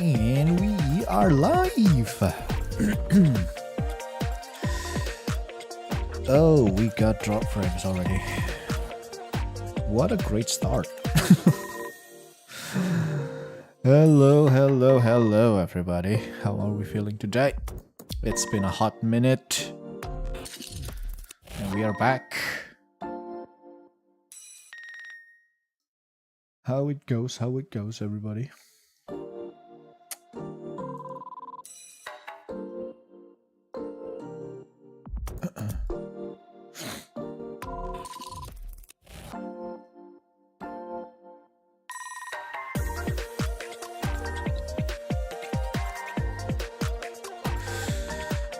And we are live. Oh, we got drop frames already. What a great start. Hello, everybody. How are we feeling today? It's been a hot minute. And we are back. How it goes, everybody.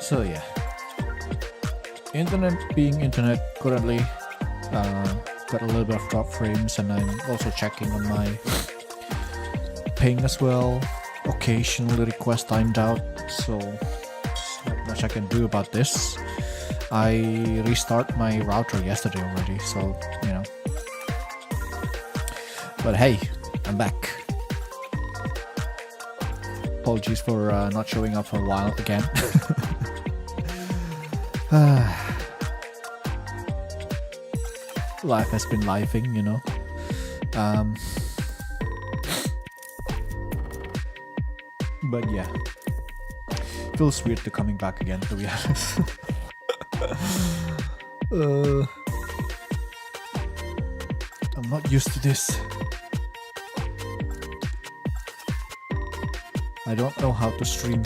So yeah, internet being internet currently got a little bit of drop frames, and I'm also checking on my ping as well. Occasionally request timed out, so not much I can do about this. I restart my router yesterday already, so you know. But hey, I'm back. Apologies for not showing up for a while again. Life has been lifing, you know. But yeah, feels weird to coming back again, to be honest. I'm not used to this. I don't know how to stream.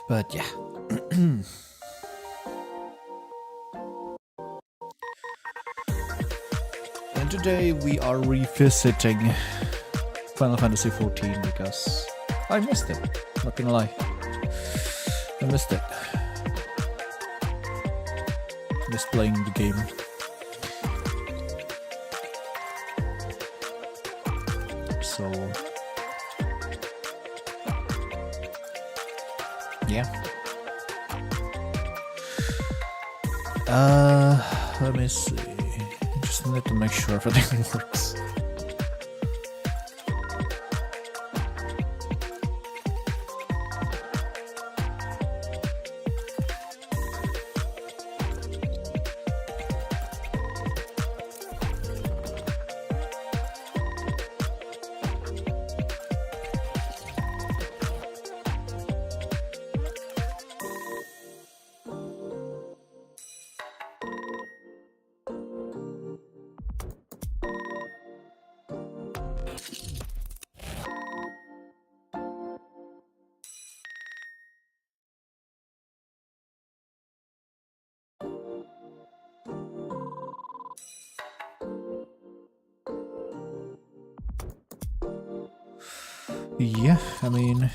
But yeah. And today we are revisiting Final Fantasy XIV because I missed it. Not gonna lie. I missed it. Missed playing the game. So yeah. Let me see. Just need to make sure everything works. Yeah, I mean,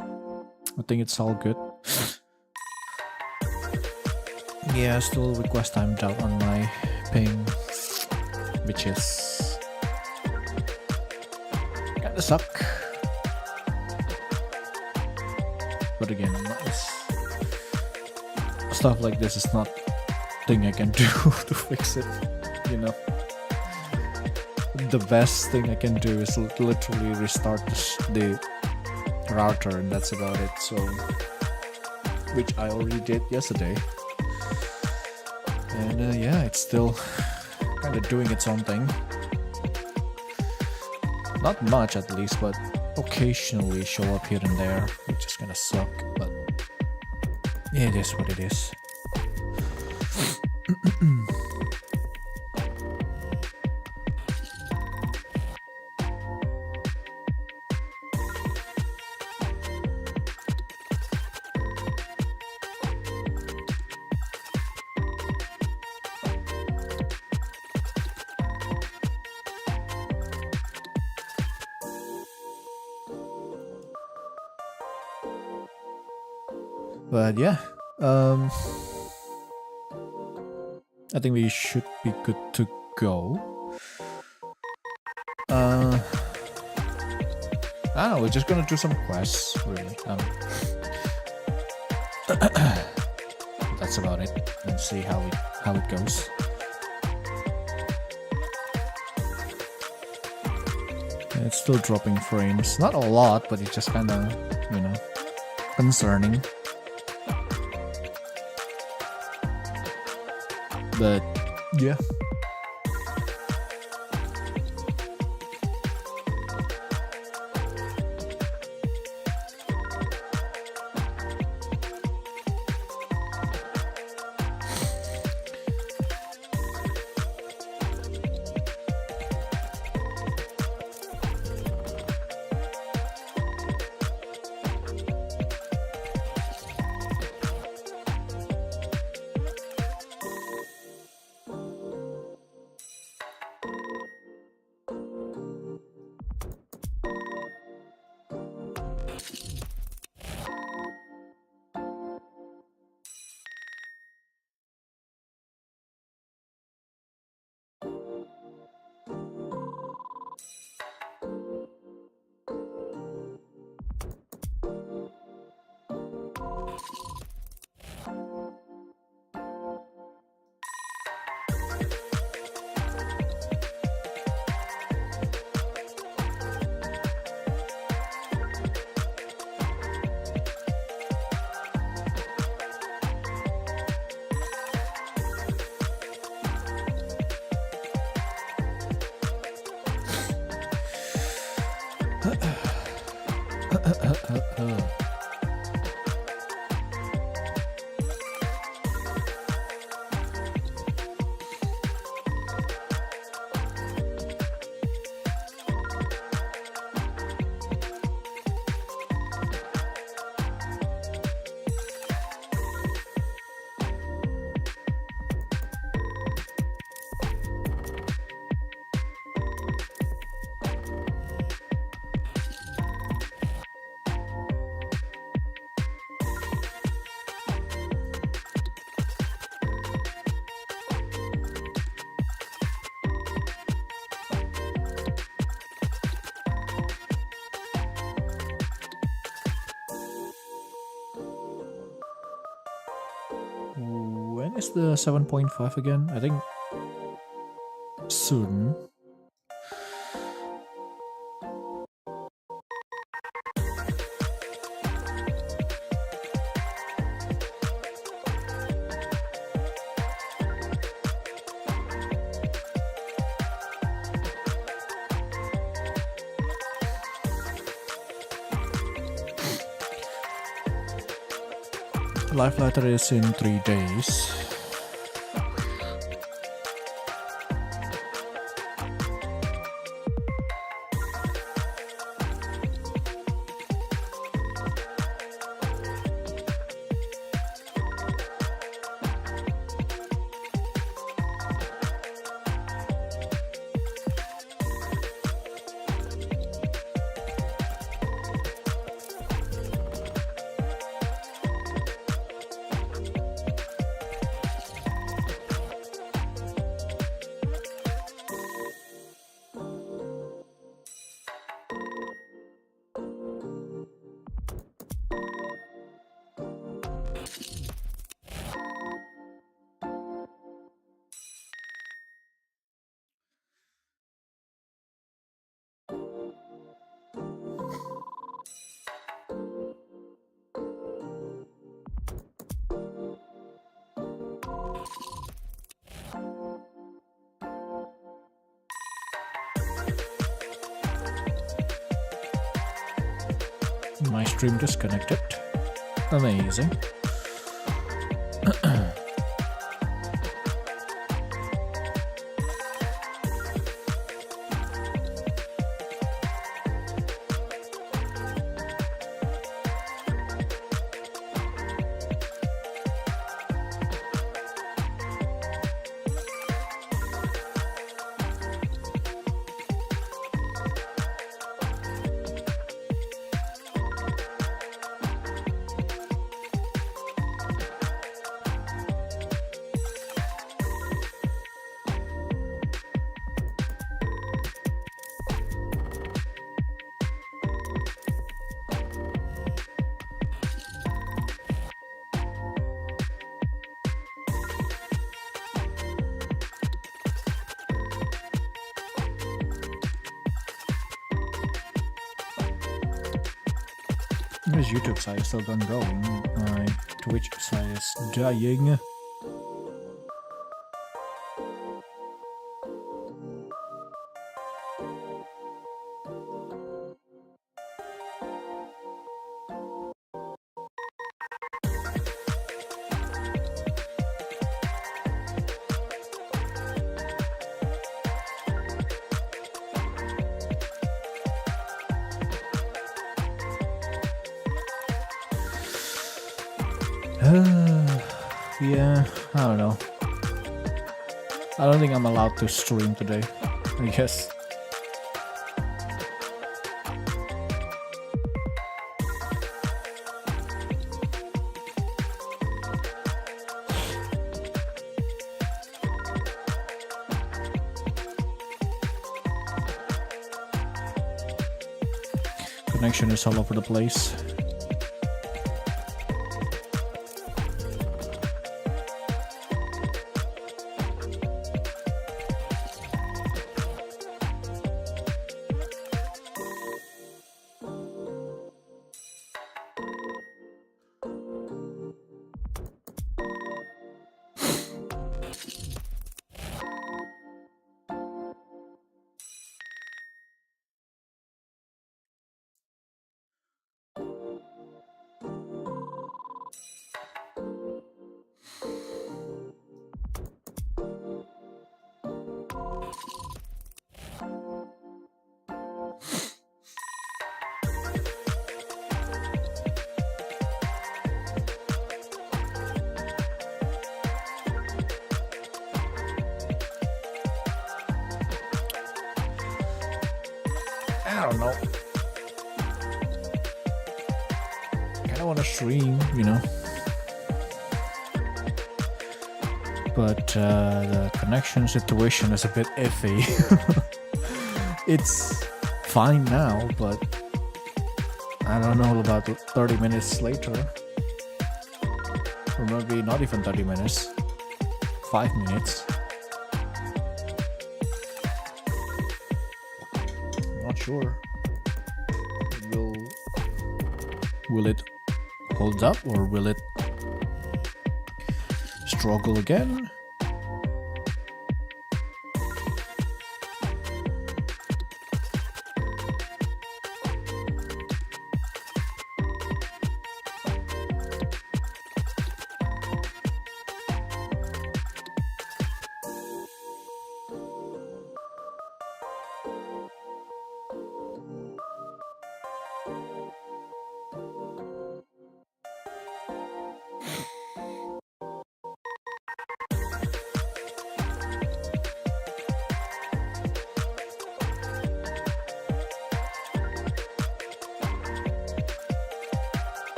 I think it's all good. Yeah, still request timed out on my ping, which is kinda suck. But again, stuff like this is not thing I can do to fix it, you know. The best thing I can do is literally restart the router, and that's about it. So, which I already did yesterday, and yeah, it's still kind of doing its own thing. Not much, at least, but occasionally show up here and there, which is gonna suck. But yeah, it is what it is. But yeah, I think we should be good to go. I don't know, we're just gonna do some quests, really. That's about it. Let's see how it goes. It's still dropping frames, not a lot, but it's just kind of, concerning. But yeah. When is the 7.5 again? I think soon. Live letter is in 3 days. My stream disconnected. Amazing. This YouTube side is still ongoing. My Twitch side is dying. Yeah, I don't know. I don't think I'm allowed to stream today, I guess. Connection is all over the place. I don't know. Kinda wanna stream, you know. But the connection situation is a bit iffy. It's fine now, but I don't know about 30 minutes later. Or maybe not even 30 minutes. 5 minutes. Not sure. Will it hold up or will it struggle again?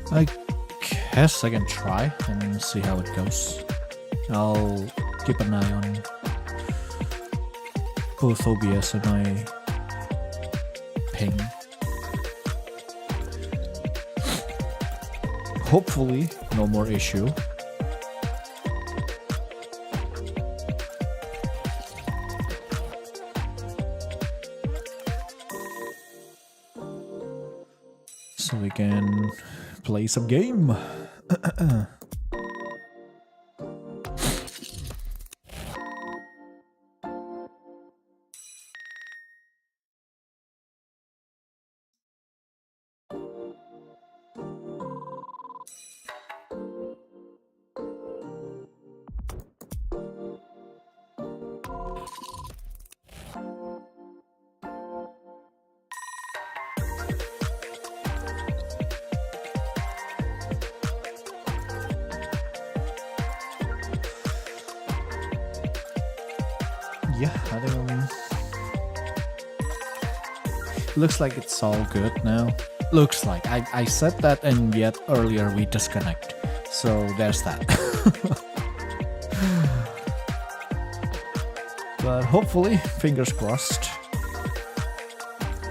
I guess I can try and see how it goes. I'll keep an eye on both OBS and my ping. Hopefully, no more issue. So we can play some game. Yeah, I think looks like it's all good now. Looks like I said that, and yet earlier we disconnect. So there's that. But hopefully, fingers crossed,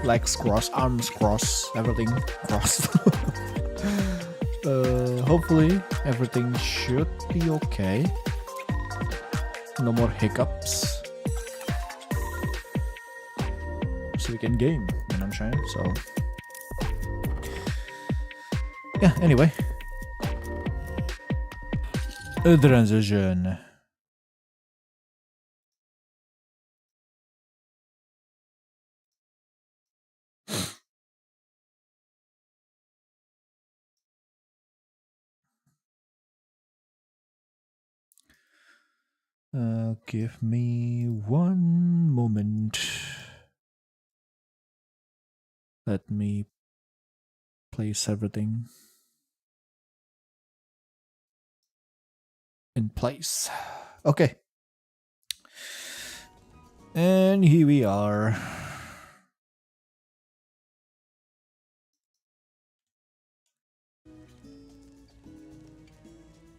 Legs crossed, arms crossed, everything crossed. Hopefully everything should be okay. No more hiccups. So we can game, you know what I'm saying? So yeah, anyway. A transition. Give me one moment. Let me place everything in place. Okay. And here we are.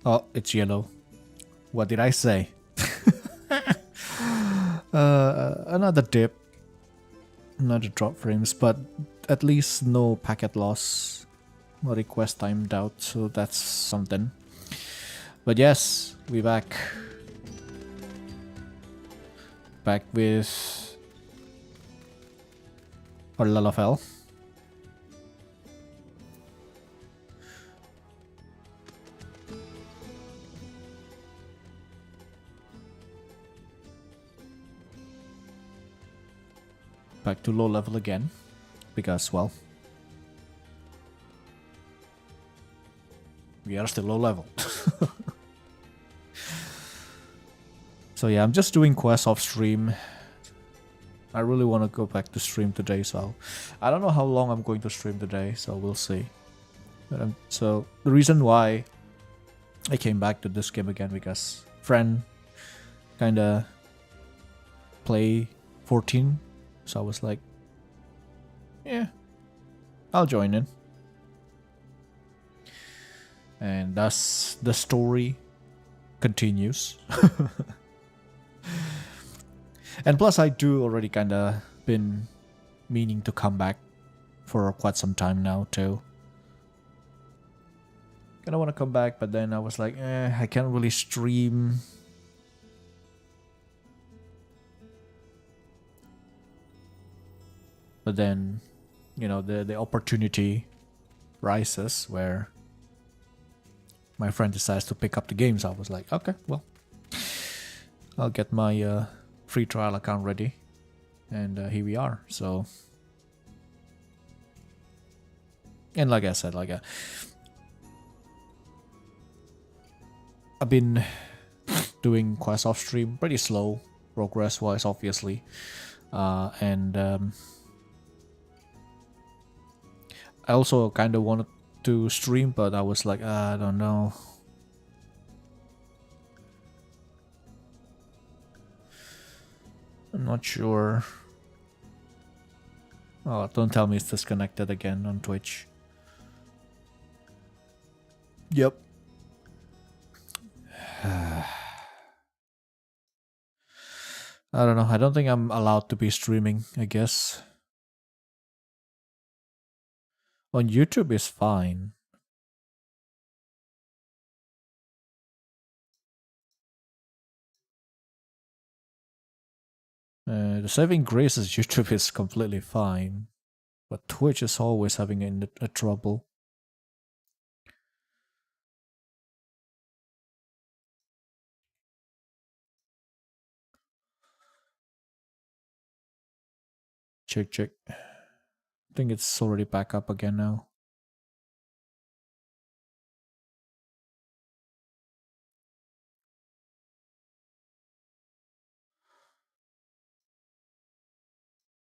Oh, it's yellow. What did I say? Another dip. Another drop frames, but at least no packet loss. No request timed out, so that's something. But yes, we back. Back with our Lalafell. Back to low level again, because, well, we are still low level. So yeah, I'm just doing quests off stream. I really want to go back to stream today, so I don't know how long I'm going to stream today, so we'll see. So the reason why I came back to this game again, because friend kinda play 14, so I was like, yeah, I'll join in. And thus the story continues. And plus I do already kinda been meaning to come back for quite some time now too. Kinda wanna come back, but then I was like, I can't really stream. But then, you know, the opportunity rises where my friend decides to pick up the games. I was like, okay, well, I'll get my free trial account ready, and here we are. So, and like I said, I've been doing quests off stream, pretty slow progress wise, obviously, and I also kind of wanted to stream, but I was like, I don't know. I'm not sure. Oh, don't tell me it's disconnected again on Twitch. Yep. I don't know. I don't think I'm allowed to be streaming, I guess. On YouTube is fine. The saving grace is YouTube is completely fine, but Twitch is always having a trouble. Check. I think it's already back up again now.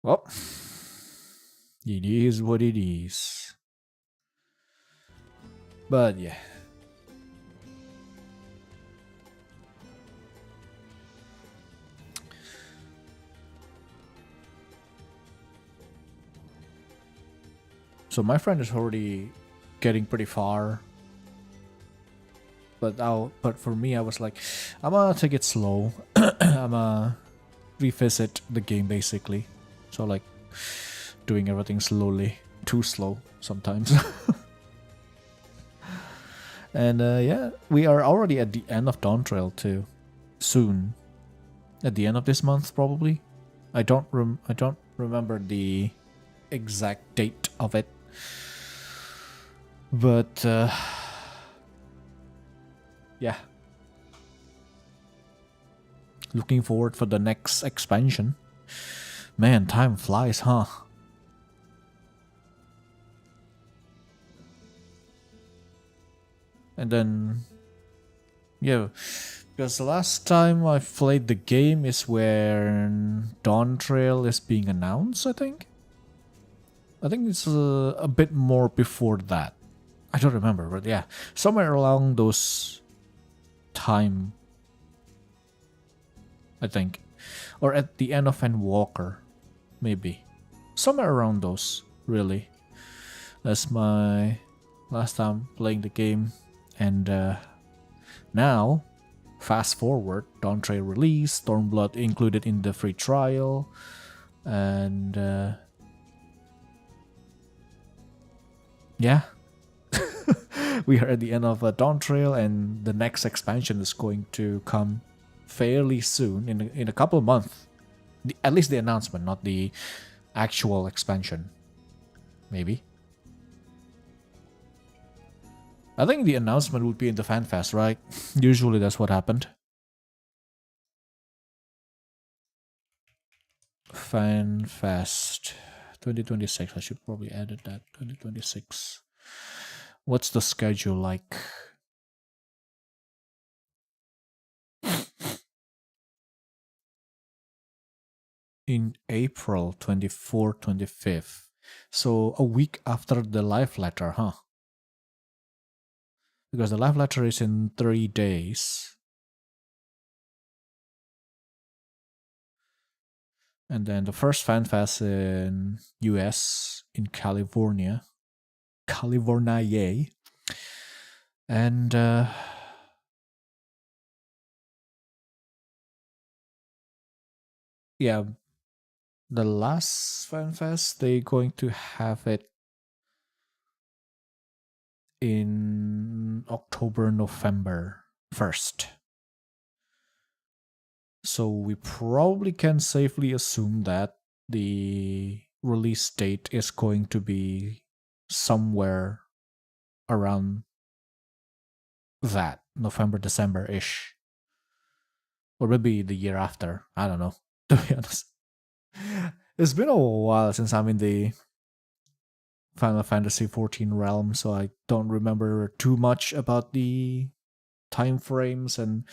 Well, it is what it is. But yeah. So my friend is already getting pretty far. But for me, I was like, I'm gonna take it slow. I'm gonna revisit the game basically. So like, doing everything slowly. Too slow sometimes. And yeah, we are already at the end of Dawn Trail too. Soon. At the end of this month, probably. I don't remember the exact date of it. But yeah. Looking forward for the next expansion. Man, time flies, huh? And then, yeah, because the last time I played the game is when Dawn Trail is being announced, I think. I think it's a bit more before that. I don't remember, but yeah, somewhere along those time, I think. Or at the end of Endwalker, maybe. Somewhere around those, really. That's my last time playing the game. And now, fast forward, Dawn Trail release, Stormblood included in the free trial, and yeah, we are at the end of Dawn Trail, and the next expansion is going to come fairly soon, in a couple of months. At least the announcement, not the actual expansion. Maybe. I think the announcement would be in the FanFest, right? Usually that's what happened. FanFest 2026. I should probably edit that. 2026. What's the schedule like? In April 24th, 25th. So a week after the live letter, huh? Because the live letter is in 3 days. And then the first FanFest in US, in California. California. And yeah, the last FanFest, they're going to have it in October, November 1st. So we probably can safely assume that the release date is going to be somewhere around that, November, December-ish. Or maybe the year after. I don't know, to be honest. It's been a while since I'm in the Final Fantasy XIV realm, so I don't remember too much about the time frames and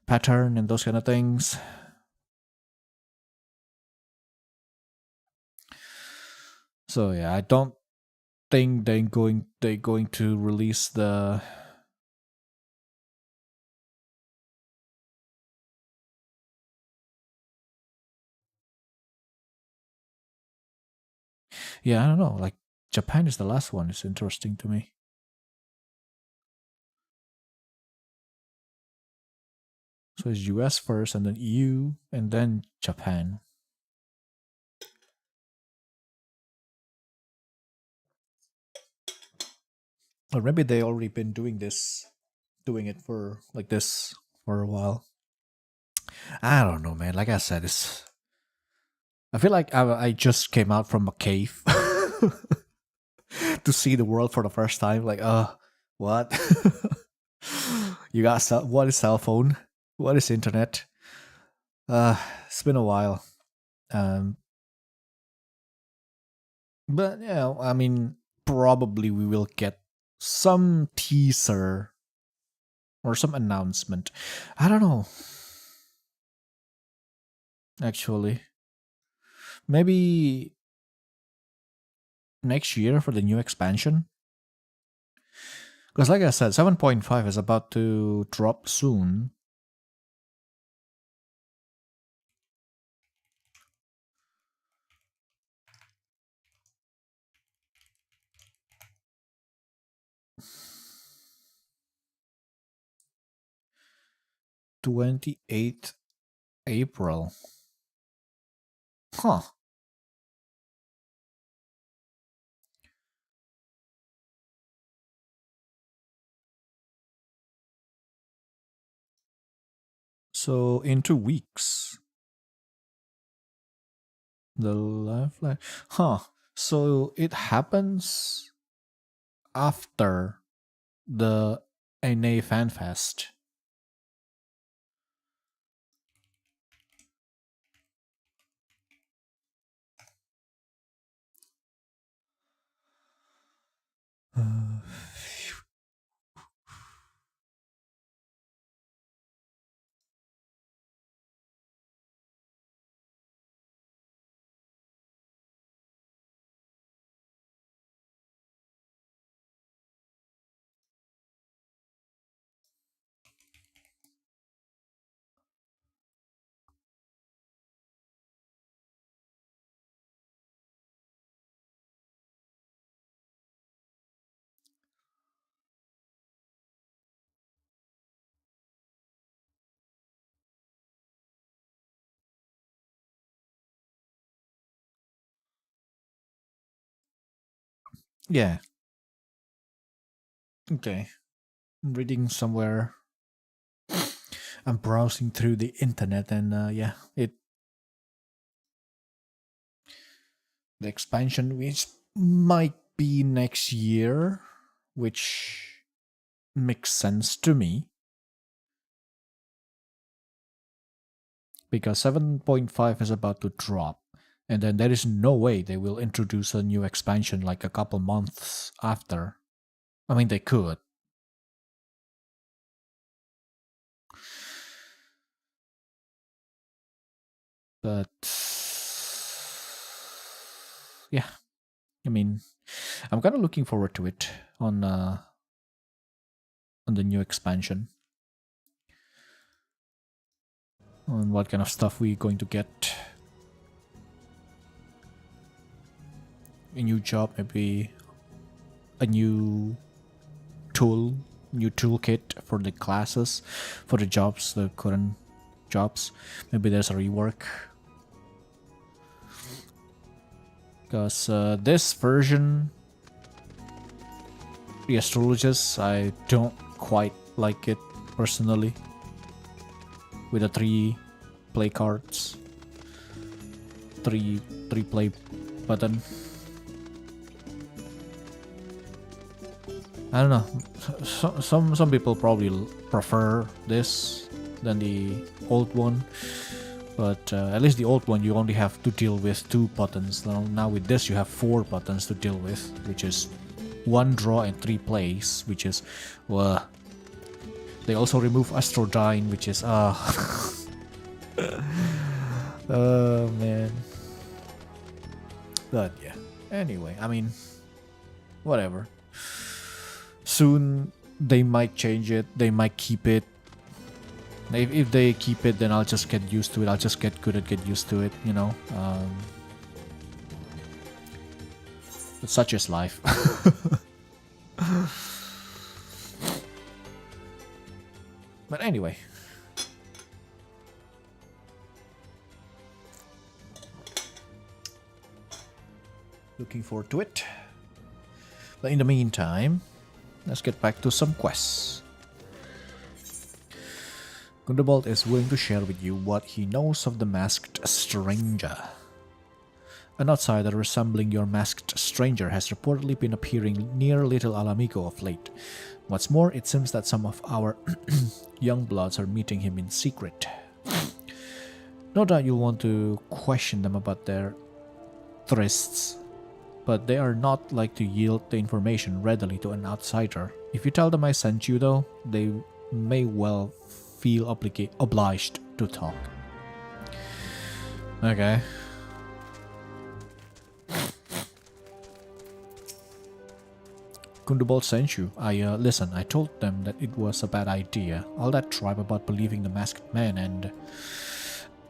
pattern and those kind of things. So yeah, I don't think they're going to release the yeah, I don't know. Like Japan is the last one. It's interesting to me. So it's US first, and then EU, and then Japan. Or maybe they already been doing it for like this for a while. I don't know, man. Like I said, I feel like I just came out from a cave to see the world for the first time. Like, what? You got what is cell phone? What is internet? It's been a while. Um, but yeah, I mean, probably we will get some teaser or some announcement. I don't know. Actually, maybe next year for the new expansion. Because, like I said, 7.5 is about to drop soon. #28th April. Huh. So in 2 weeks, the lifeline. Huh. So it happens after the NA FanFest. Yeah. Okay. I'm reading somewhere. I'm browsing through the internet, and yeah, the expansion which might be next year, which makes sense to me because 7.5 is about to drop, and then there is no way they will introduce a new expansion like a couple months after. I mean, they could. But yeah, I mean, I'm kind of looking forward to it on the new expansion. On what kind of stuff we're going to get. A new job, maybe a new toolkit for the classes, for the jobs, the current jobs. Maybe there's a rework. Because this version, the astrologist, I don't quite like it personally. With the 3 play cards, 3 play button. I don't know. Some people probably prefer this than the old one, but at least the old one you only have to deal with 2 buttons. Now with this you have 4 buttons to deal with, which is 1 draw and 3 plays, which is they also remove Astrodyne, which is oh man. But yeah. Anyway, I mean, whatever. Soon they might change it, they might keep it. If they keep it, then I'll just get used to it. I'll just get good at get used to it, you know. But such is life. But anyway. Looking forward to it. But in the meantime, let's get back to some quests. Gundobald is willing to share with you what he knows of the masked stranger. An outsider resembling your masked stranger has reportedly been appearing near Little Alamigo of late. What's more, it seems that some of our young bloods are meeting him in secret. No doubt you'll want to question them about their trysts, but they are not like to yield the information readily to an outsider. If you tell them I sent you though, they may well feel obliged to talk. Okay. Gundobald sent you. Listen, I told them that it was a bad idea. All that tribe about believing the masked man and...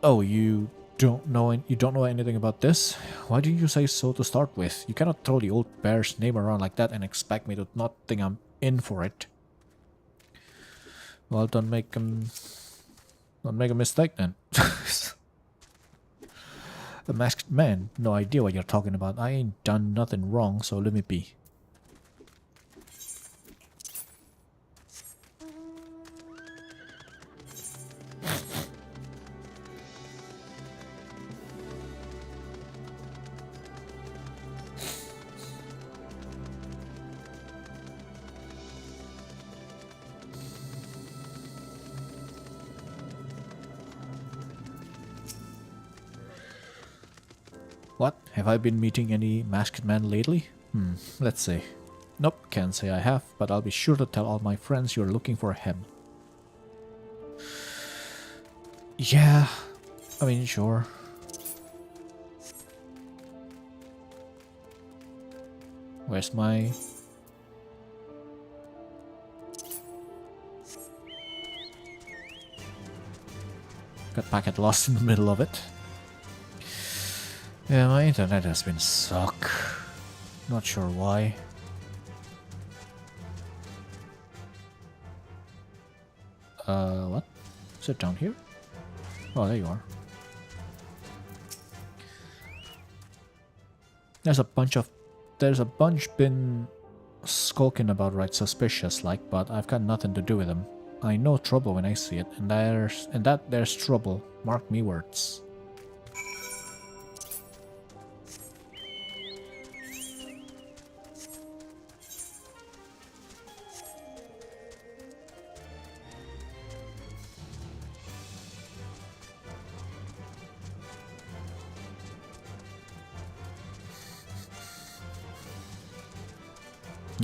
Oh, you don't know anything about this? Why did you say so to start with? You cannot throw the old bear's name around like that and expect me to not think I'm in for it. Well, don't make a mistake then. The masked man, no idea what you're talking about. I ain't done nothing wrong, so let me be. Have I been meeting any masked men lately? Let's see. Nope, can't say I have, but I'll be sure to tell all my friends you're looking for him. Yeah, I mean, sure. Where's my... Got packet lost in the middle of it. Yeah, my internet has been suck. Not sure why. What? Is it down here? Oh, there you are. There's a bunch been skulking about right suspicious like, but I've got nothing to do with them. I know trouble when I see it, and there's trouble. Mark me words.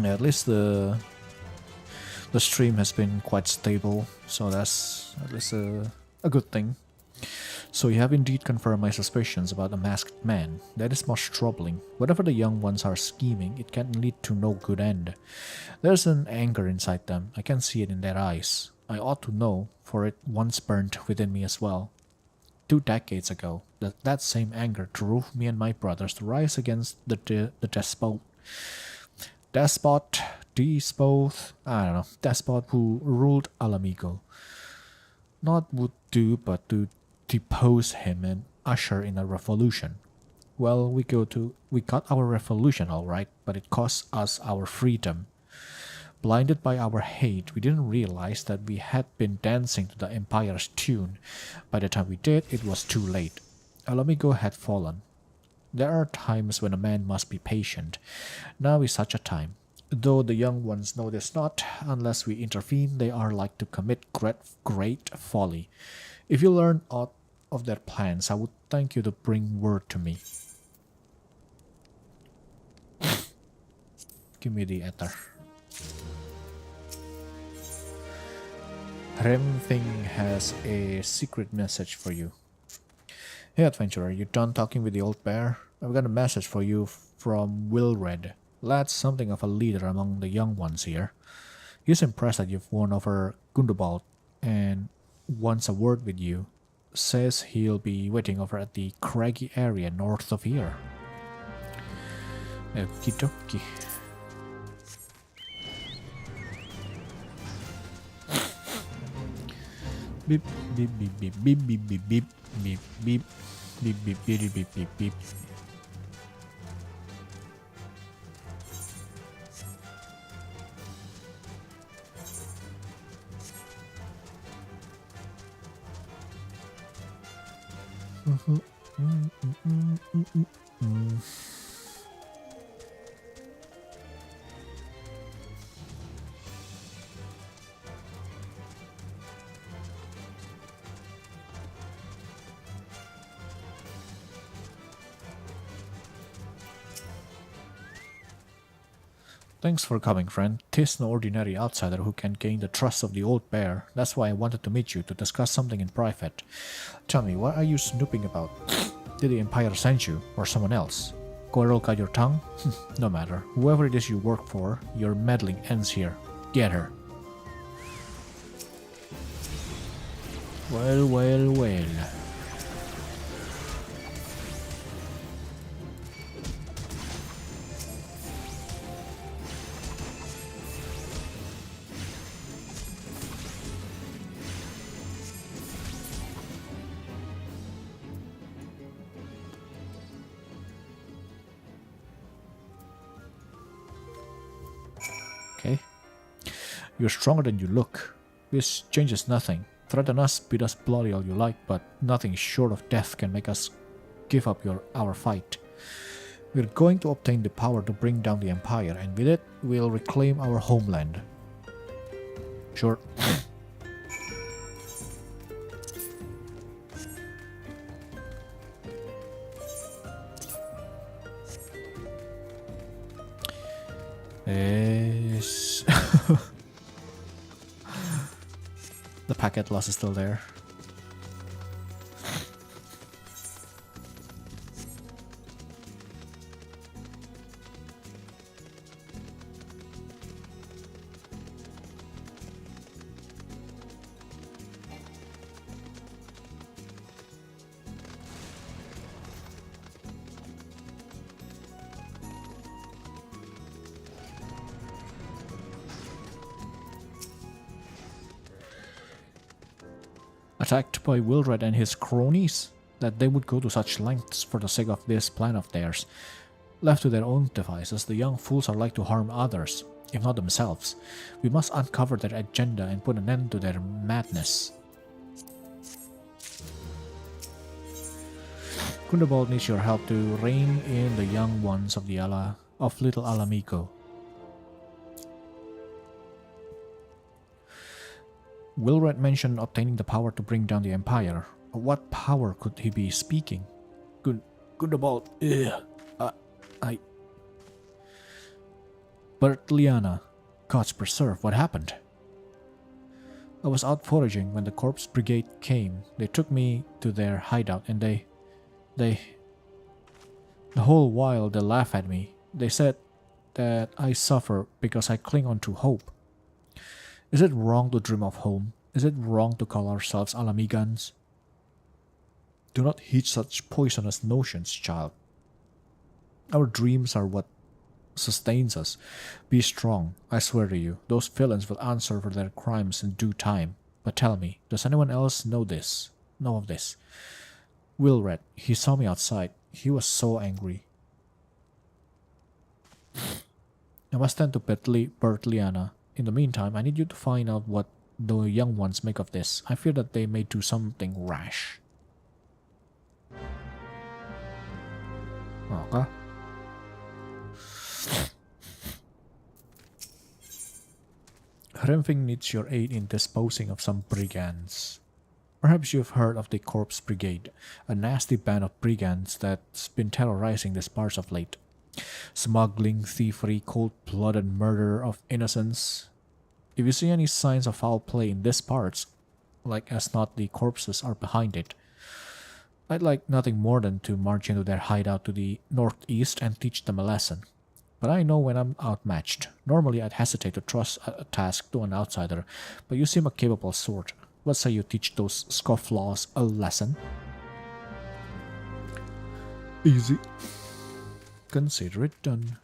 Yeah, at least the stream has been quite stable, so that's at least a good thing. So you have indeed confirmed my suspicions about a masked man. That is much troubling. Whatever the young ones are scheming, it can lead to no good end. There's an anger inside them. I can see it in their eyes. I ought to know, for it once burned within me as well. 2 decades ago, that same anger drove me and my brothers to rise against the despot, despot who ruled Alamigo. Not would do but to depose him and usher in a revolution. Well, we got our revolution all right, but it cost us our freedom. Blinded by our hate, we didn't realize that we had been dancing to the Empire's tune. By the time we did, it was too late. Alamigo had fallen. There are times when a man must be patient. Now is such a time. Though the young ones know this not, unless we intervene, they are like to commit great folly. If you learn aught of their plans, I would thank you to bring word to me. Give me the ether. Remthing has a secret message for you. Hey adventurer, you done talking with the old bear? I've got a message for you from Wilred. Lad's something of a leader among the young ones here. He's impressed that you've won over Gundobald and wants a word with you. Says he'll be waiting over at the craggy area north of here. Okie dokie. Beep beep beep beep beep beep beep beep beep beep beep beep beep beep beep beep. Thanks for coming, friend. 'Tis no ordinary outsider who can gain the trust of the old bear. That's why I wanted to meet you, to discuss something in private. Tell me, what are you snooping about? Did the Empire send you, or someone else? Quarrel got your tongue? No matter. Whoever it is you work for, your meddling ends here. Get her. Well, well, well. Okay. You're stronger than you look. This changes nothing. Threaten us, beat us bloody all you like, but nothing short of death can make us give up our fight. We're going to obtain the power to bring down the Empire, and with it, we'll reclaim our homeland. Sure. Is the packet loss is still there. Attacked by Wilred and his cronies, that they would go to such lengths for the sake of this plan of theirs. Left to their own devices, the young fools are like to harm others, if not themselves. We must uncover their agenda and put an end to their madness. Gundobald needs your help to rein in the young ones of Little Alamico. Wilred mentioned obtaining the power to bring down the Empire. Of what power could he be speaking? Gundobald, I... Bertliana, gods preserve, what happened? I was out foraging when the corpse brigade came. They took me to their hideout and they... The whole while they laughed at me. They said that I suffer because I cling on to hope. Is it wrong to dream of home? Is it wrong to call ourselves Alamigans? Do not heed such poisonous notions, child. Our dreams are what sustains us. Be strong, I swear to you. Those villains will answer for their crimes in due time. But tell me, does anyone else know of this? Wilred, he saw me outside. He was so angry. I must tend to Bertliana. In the meantime, I need you to find out what the young ones make of this. I fear that they may do something rash. Okay. Renfing needs your aid in disposing of some brigands. Perhaps you've heard of the Corpse Brigade, a nasty band of brigands that's been terrorizing these parts of late. Smuggling, thievery, cold-blooded murder of innocents. If you see any signs of foul play in these parts, like as not the corpses are behind it, I'd like nothing more than to march into their hideout to the northeast and teach them a lesson. But I know when I'm outmatched. Normally I'd hesitate to trust a task to an outsider, but you seem a capable sort. What say you teach those scofflaws a lesson? Easy. Consider it done.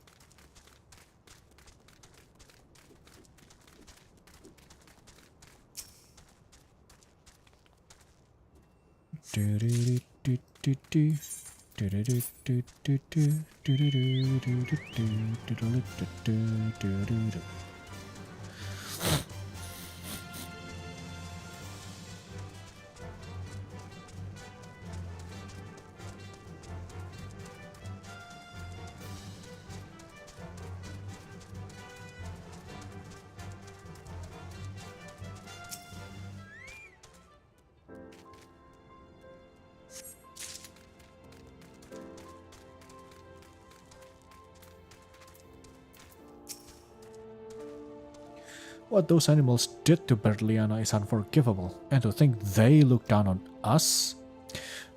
What those animals did to Bertliana is unforgivable, and to think they look down on us?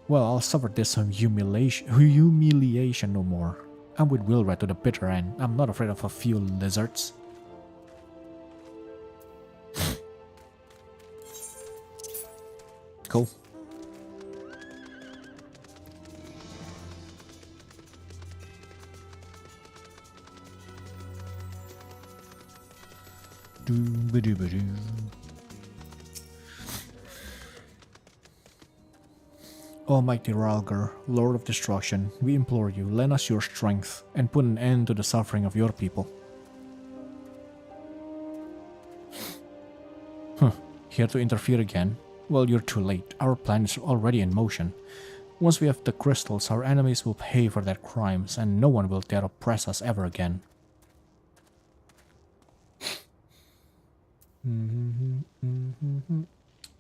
Well, I'll suffer this humiliation no more. I'm with Wilred to the bitter end. I'm not afraid of a few lizards. Cool. Almighty Ralgar, Lord of Destruction, we implore you, lend us your strength and put an end to the suffering of your people. Here to interfere again? Well, you're too late. Our plan is already in motion. Once we have the crystals, our enemies will pay for their crimes, and no one will dare oppress us ever again.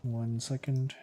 One second.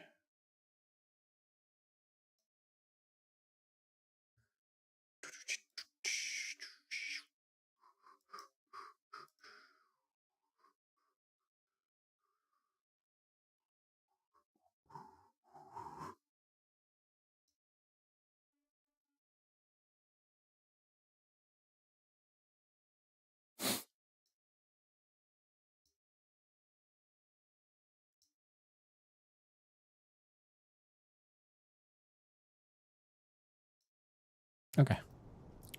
Okay.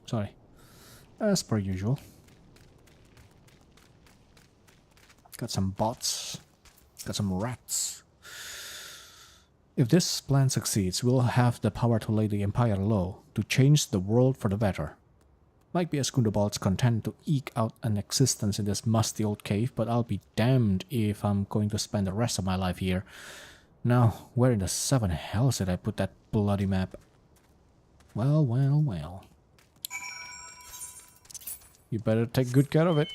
Sorry. As per usual. Got some bots. Got some rats. If this plan succeeds, we'll have the power to lay the Empire low, to change the world for the better. Might be a Skundabal's content to eke out an existence in this musty old cave, but I'll be damned if I'm going to spend the rest of my life here. Now, where in the seven hells did I put that bloody map? Well, well, well. You better take good care of it.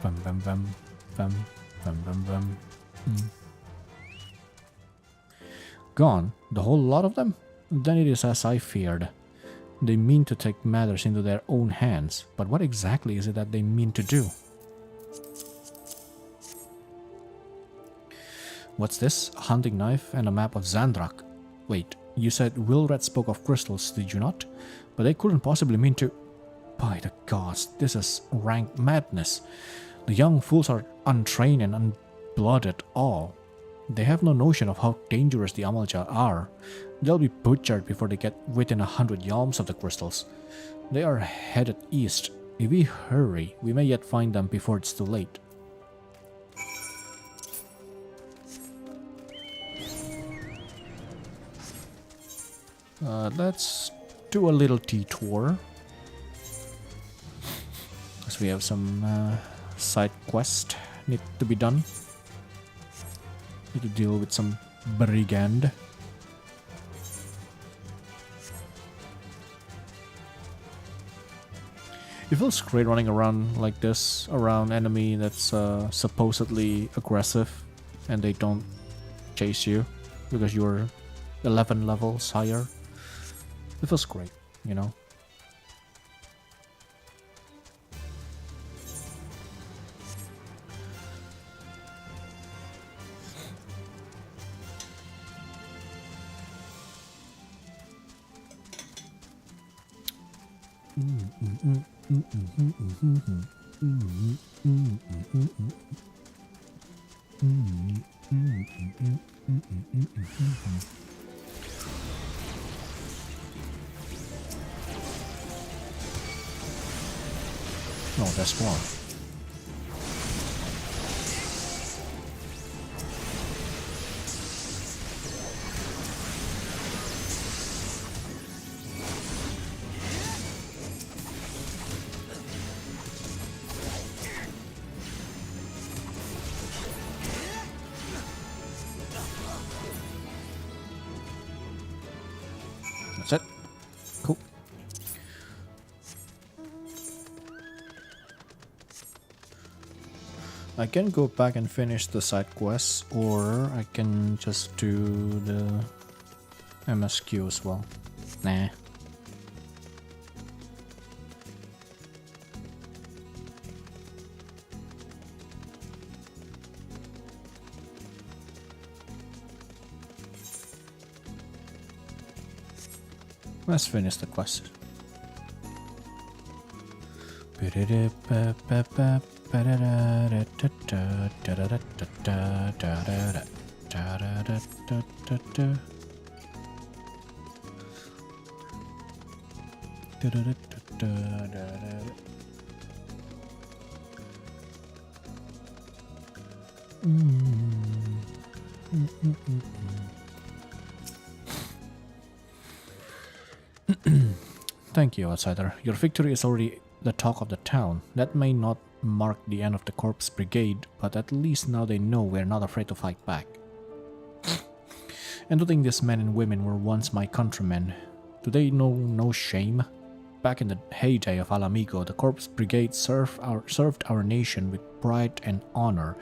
Bum bum bum bum bum bum bum. Gone? The whole lot of them? Then it is as I feared. They mean to take matters into their own hands, but what exactly is it that they mean to do? What's this? A hunting knife and a map of Zandrak. Wait, you said Wilred spoke of crystals, did you not? But they couldn't possibly mean to... By the gods, this is rank madness. The young fools are untrained and unblooded at all. They have no notion of how dangerous the Amalja are. They'll be butchered before they get within 100 yalms of the crystals. They are headed east. If we hurry, we may yet find them before it's too late. Let's do a little detour. Because we have some side quest need to be done. Need to deal with some brigand. It feels great running around like this, around enemy that's supposedly aggressive and they don't chase you because you're 11 levels higher. It feels great, you know? No, there's more. That's it. Cool. I can go back and finish the side quests, or I can just do the MSQ as well. Nah. Let's finish the quest. Thank you, outsider. Your victory is already the talk of the town. That may not mark the end of the Corpse Brigade, but at least now they know we're not afraid to fight back. And to think these men and women were once my countrymen, do they know no shame? Back in the heyday of Alamigo, the Corpse Brigade served our nation with pride and honor.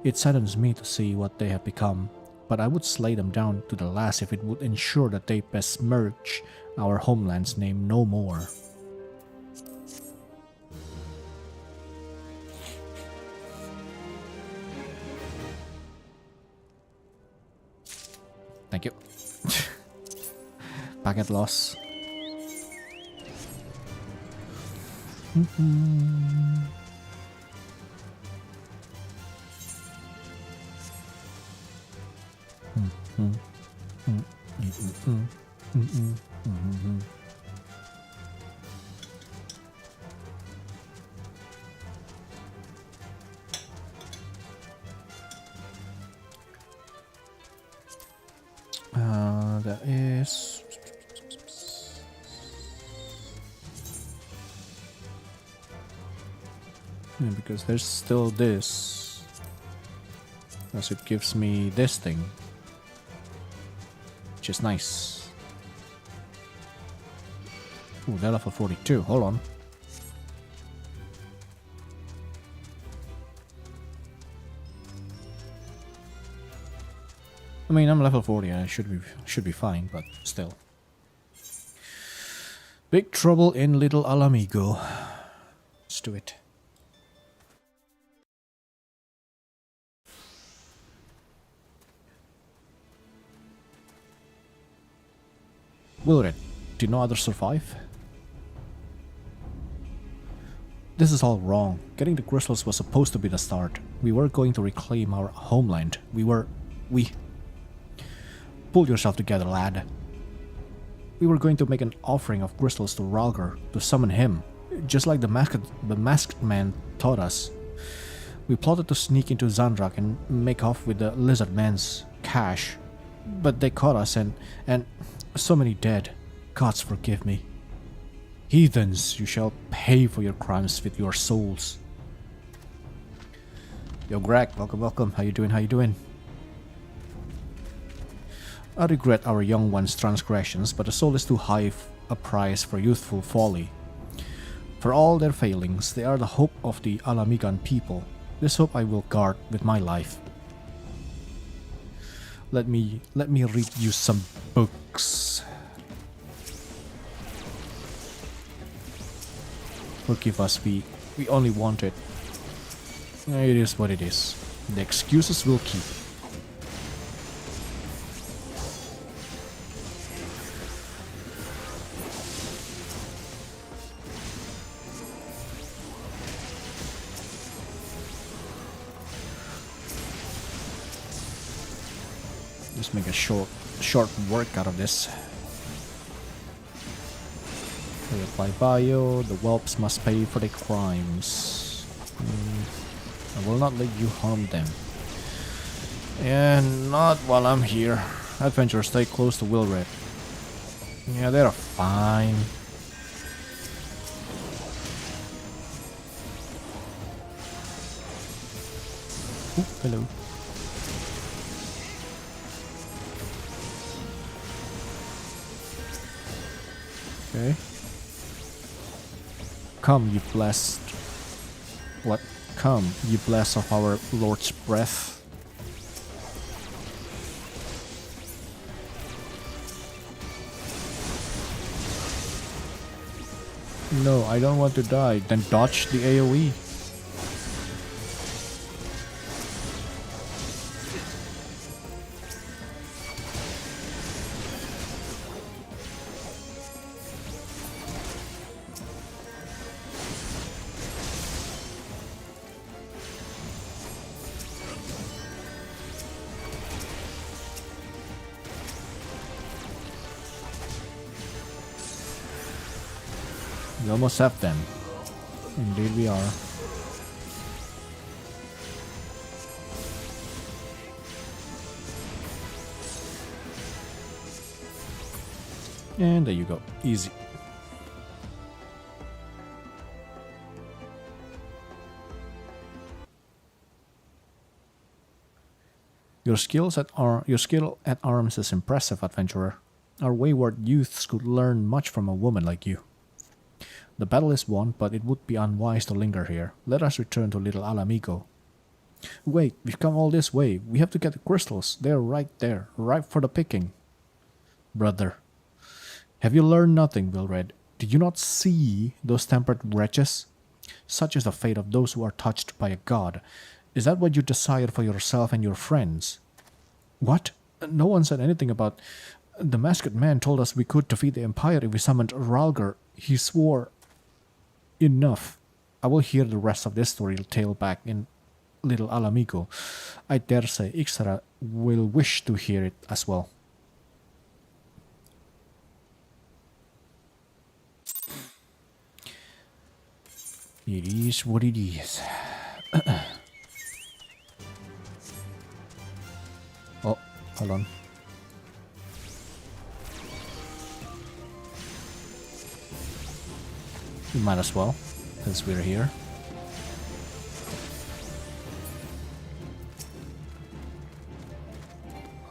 It saddens me to see what they have become, but I would slay them down to the last if it would ensure that they besmirch our homeland's name no more. Thank you. Packet loss. That is... Yeah, because there's still this. As it gives me this thing. Which is nice. Ooh, they're level 42. Hold on. I mean, I'm level 40 and I should be fine, but still. Big trouble in Little Alamigo. Let's do it. Willred, did no others survive? This is all wrong. Getting the crystals was supposed to be the start. We were going to reclaim our homeland. We... Pull yourself together, lad. We were going to make an offering of crystals to Ralgar to summon him, just like the masked man taught us. We plotted to sneak into Zandrak and make off with the lizard man's cash, but they caught us and so many dead. Gods forgive me. Heathens, you shall pay for your crimes with your souls. Yo, Greg, welcome. How you doing? I regret our young one's transgressions, but the soul is too high a price for youthful folly. For all their failings, they are the hope of the Alamigan people. This hope I will guard with my life. Let me read you some books. Forgive us, we only wanted. It is what it is. The excuses will keep. Just make a short work out of this. By bio, the whelps must pay for their crimes. I will not let you harm them. And not while I'm here. Adventurers, stay close to Willred. Yeah, they're fine. Ooh, hello. Okay. Come, you blessed. What? Come, you blessed of our Lord's breath. No, I don't want to die. Then dodge the AoE. We almost have them. Indeed we are. And there you go. Easy. Your skill at arms is impressive, adventurer. Our wayward youths could learn much from a woman like you. The battle is won, but it would be unwise to linger here. Let us return to Little Alamigo. Wait, we've come all this way. We have to get the crystals. They're right there, ripe for the picking. Brother, have you learned nothing, Willred? Did you not see those tempered wretches? Such is the fate of those who are touched by a god. Is that what you desire for yourself and your friends? What? No one said anything about... The masked man told us we could defeat the Empire if we summoned Ralgar. He swore... Enough. I will hear the rest of this story tale back in Little Alamigo. I dare say Ixara will wish to hear it as well. It is what it is. Oh, hold on. We might as well, since we're here.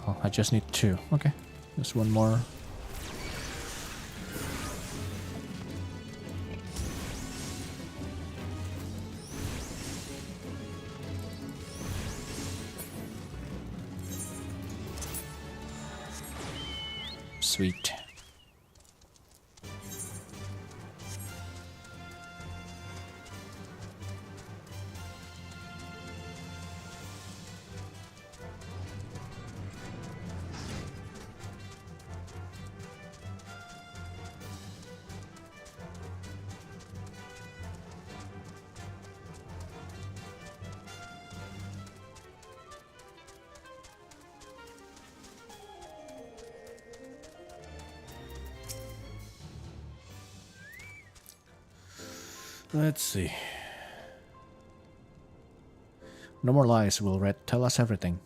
Oh, I just need 2. Okay, just one more. Sweet. Let's see. No more lies, Will Red. Tell us everything.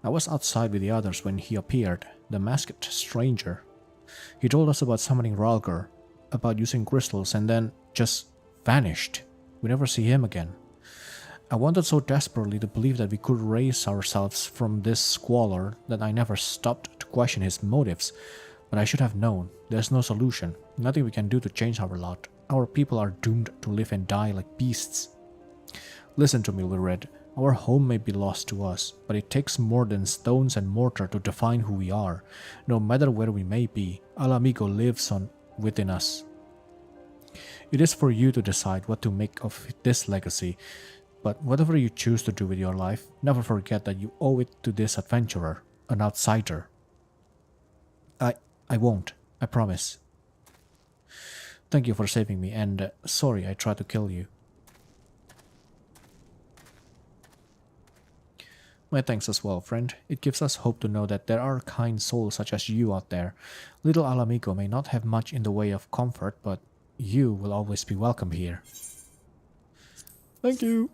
I was outside with the others when he appeared, the masked stranger. He told us about summoning Ralgar, about using crystals, and then just vanished. We never see him again. I wanted so desperately to believe that we could raise ourselves from this squalor that I never stopped to question his motives. But I should have known. There's no solution. Nothing we can do to change our lot. Our people are doomed to live and die like beasts. Listen to me, Will Red. Our home may be lost to us, but it takes more than stones and mortar to define who we are. No matter where we may be, Alamigo lives on within us. It is for you to decide what to make of this legacy, but whatever you choose to do with your life, never forget that you owe it to this adventurer, an outsider. I won't, I promise. Thank you for saving me, and sorry I tried to kill you. My thanks as well, friend. It gives us hope to know that there are kind souls such as you out there. Little Alamigo may not have much in the way of comfort, but you will always be welcome here. Thank you.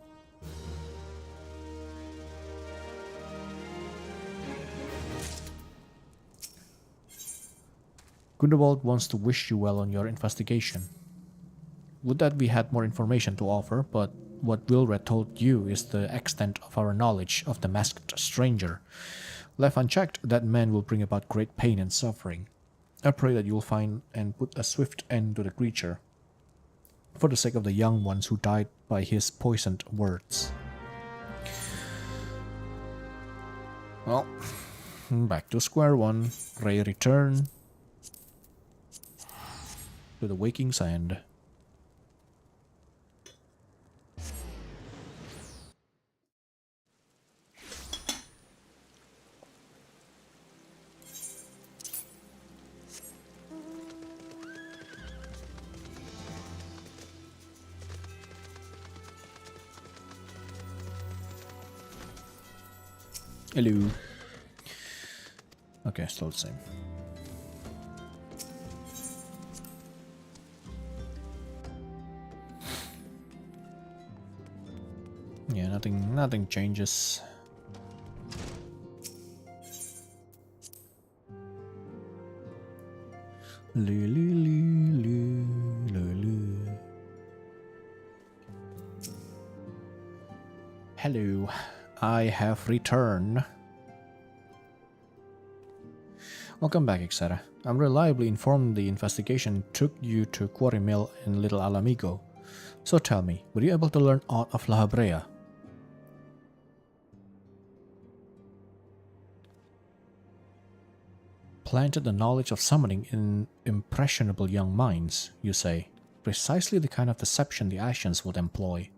Gundewald wants to wish you well on your investigation. Would that we had more information to offer, but what Wilred told you is the extent of our knowledge of the masked stranger. Left unchecked, that man will bring about great pain and suffering. I pray that you will find and put a swift end to the creature, for the sake of the young ones who died by his poisoned words. Well, back to square one. Ray return to the waking sand. Hello. Okay, still the same. Yeah, nothing changes. Hello, I have returned. Welcome back, etc. I'm reliably informed the investigation took you to Quarry Mill in Little Alamigo. So tell me, were you able to learn aught of La Habrea? Planted the knowledge of summoning in impressionable young minds, you say. Precisely the kind of deception the Ascians would employ.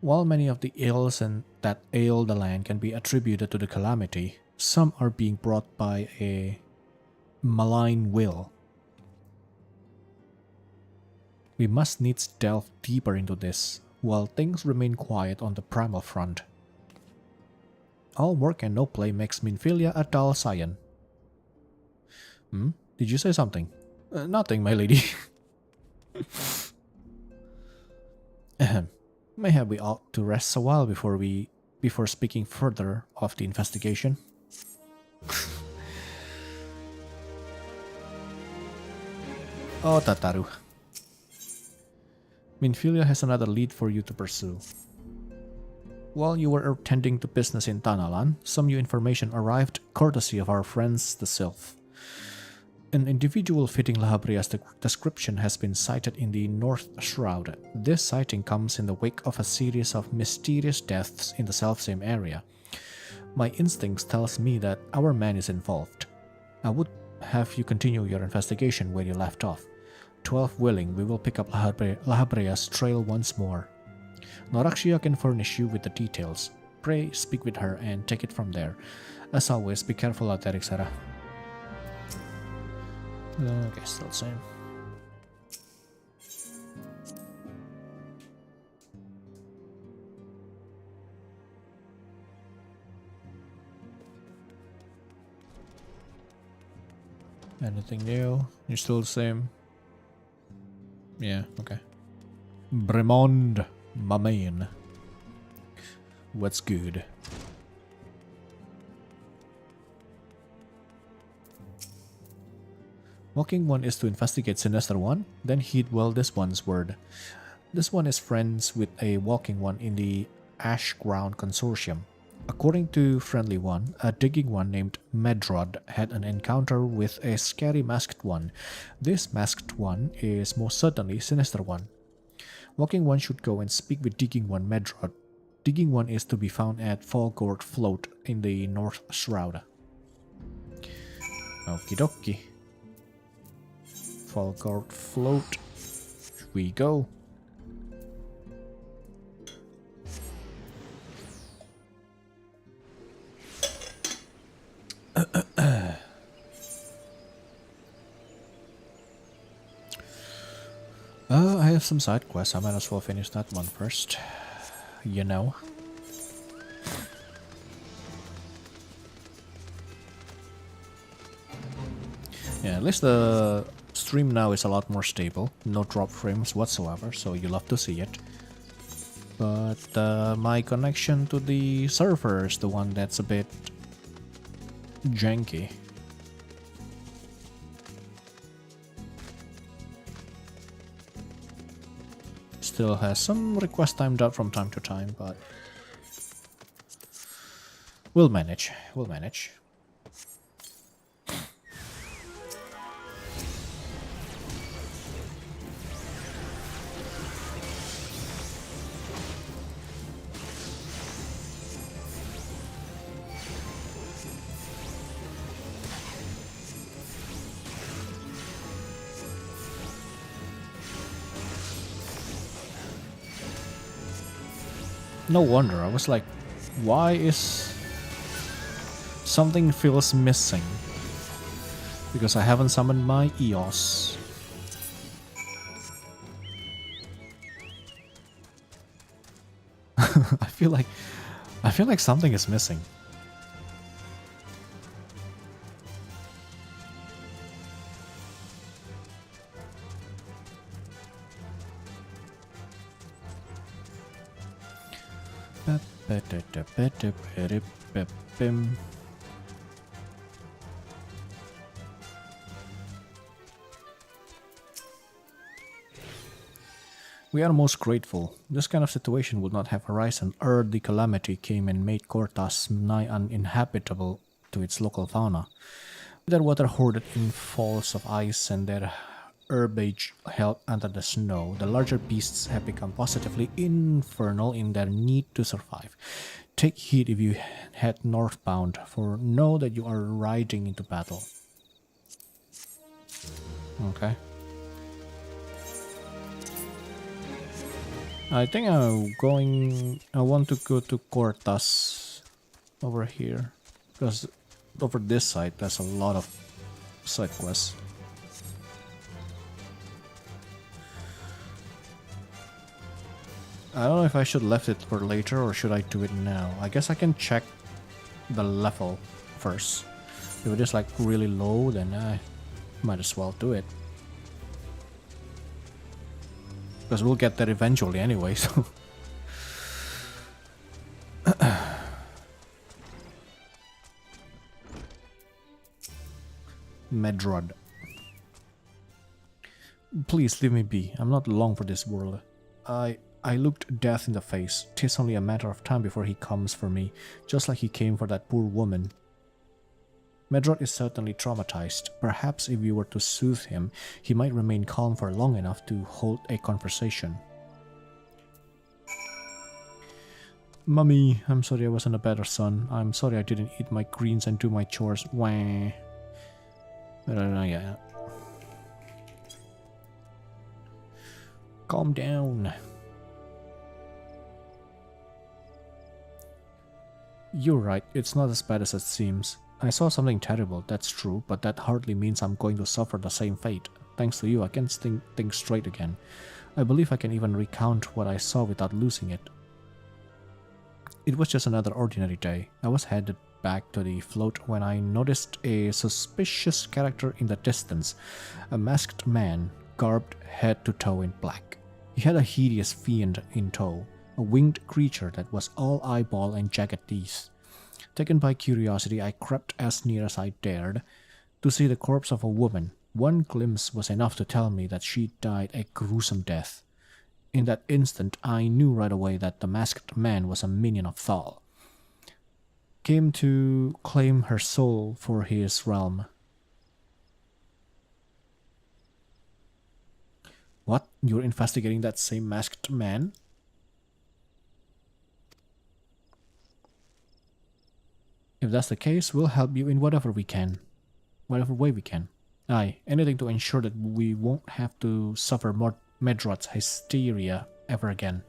While many of the ills that ail the land can be attributed to the calamity, some are being brought by a malign will. We must needs delve deeper into this, while things remain quiet on the primal front. All work and no play makes Minfilia a dull scion. Did you say something? Nothing, my lady. Ahem. Mayhap we ought to rest a while before speaking further of the investigation. Oh, Tataru. Minfilia has another lead for you to pursue. While you were attending to business in Tanalan, some new information arrived courtesy of our friends the Sylph. An individual fitting Lahabria's description has been sighted in the North Shroud. This sighting comes in the wake of a series of mysterious deaths in the selfsame area. My instincts tells me that our man is involved. I would have you continue your investigation where you left off. 12 willing, we will pick up Lahabria's trail once more. Noraxia can furnish you with the details. Pray speak with her and take it from there. As always, be careful out there, Ixara. Okay, still the same. Anything new? You're still the same? Yeah, okay. Bremond, my man. What's good? Walking one is to investigate Sinister One, then heed well this one's word. This one is friends with a Walking One in the Ash Ground Consortium. According to Friendly One, a Digging One named Medrod had an encounter with a scary Masked One. This Masked One is most certainly Sinister One. Walking One should go and speak with Digging One Medrod. Digging One is to be found at Falgord Float in the North Shroud. Okie dokie. Falgord Float. Here we go. I have some side quests. I might as well finish that one first. You know. Yeah, at least the stream now is a lot more stable. No drop frames whatsoever, so you love to see it. But my connection to the server is the one that's a bit janky. Still has some request timed out from time to time, but we'll manage. We'll manage. No wonder, I was like, why is something feels missing? Because I haven't summoned my EOS. I feel like something is missing. We are most grateful. This kind of situation would not have arisen ere the calamity came and made Kortas nigh uninhabitable to its local fauna. Their water hoarded in falls of ice and their herbage held under the snow, the larger beasts have become positively infernal in their need to survive. Take heed if you head northbound, for know that you are riding into battle. Okay. I think I want to go to Kortas over here, because over this side there's a lot of side quests. I don't know if I should left it for later or should I do it now. I guess I can check the level first. If it is like really low, then I might as well do it. Because we'll get there eventually anyway, so... Medrod. Please leave me be. I'm not long for this world. I looked death in the face. 'Tis only a matter of time before he comes for me, just like he came for that poor woman. Medrod is certainly traumatized. Perhaps if we were to soothe him, he might remain calm for long enough to hold a conversation. Mummy, I'm sorry I wasn't a better son. I'm sorry I didn't eat my greens and do my chores. Wah. Yeah. Calm down. You're right, it's not as bad as it seems. I saw something terrible, that's true, but that hardly means I'm going to suffer the same fate. Thanks to you, I can think straight again. I believe I can even recount what I saw without losing it. It was just another ordinary day. I was headed back to the float when I noticed a suspicious character in the distance, a masked man, garbed head to toe in black. He had a hideous fiend in tow, a winged creature that was all eyeball and jagged teeth. Taken by curiosity, I crept as near as I dared to see the corpse of a woman. One glimpse was enough to tell me that she died a gruesome death. In that instant, I knew right away that the masked man was a minion of Thal. Came to claim her soul for his realm. What? You're investigating that same masked man? If that's the case, we'll help you in whatever we can. Whatever way we can. Aye, anything to ensure that we won't have to suffer more Medrod's hysteria ever again.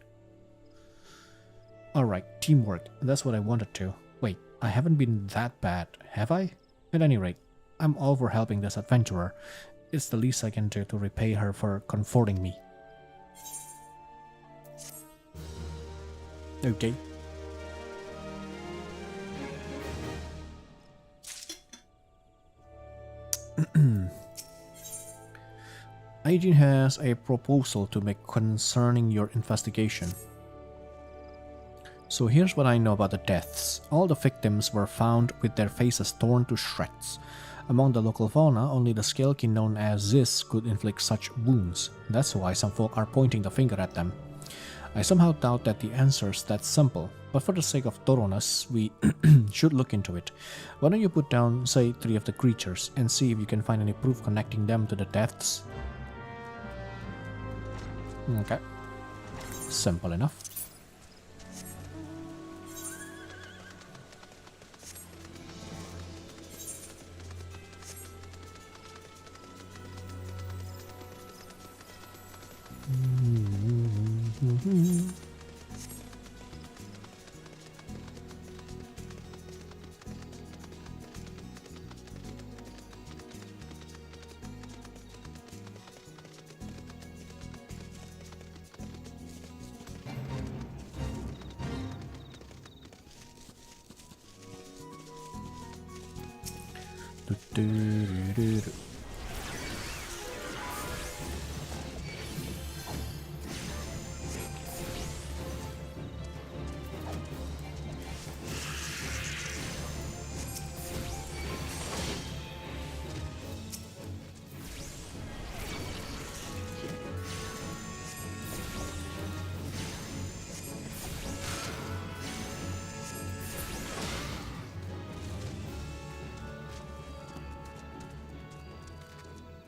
Alright, teamwork. That's what I wanted to. Wait, I haven't been that bad, have I? At any rate, I'm all for helping this adventurer. It's the least I can do to repay her for comforting me. Okay. Agent has a proposal to make concerning your investigation. So here's what I know about the deaths. All the victims were found with their faces torn to shreds. Among the local fauna, only the scalekin known as Ziz could inflict such wounds. That's why some folk are pointing the finger at them. I somehow doubt that the answer's that simple, but for the sake of thoroughness, we should look into it. Why don't you put down, say, 3 of the creatures and see if you can find any proof connecting them to the deaths? Okay. Simple enough.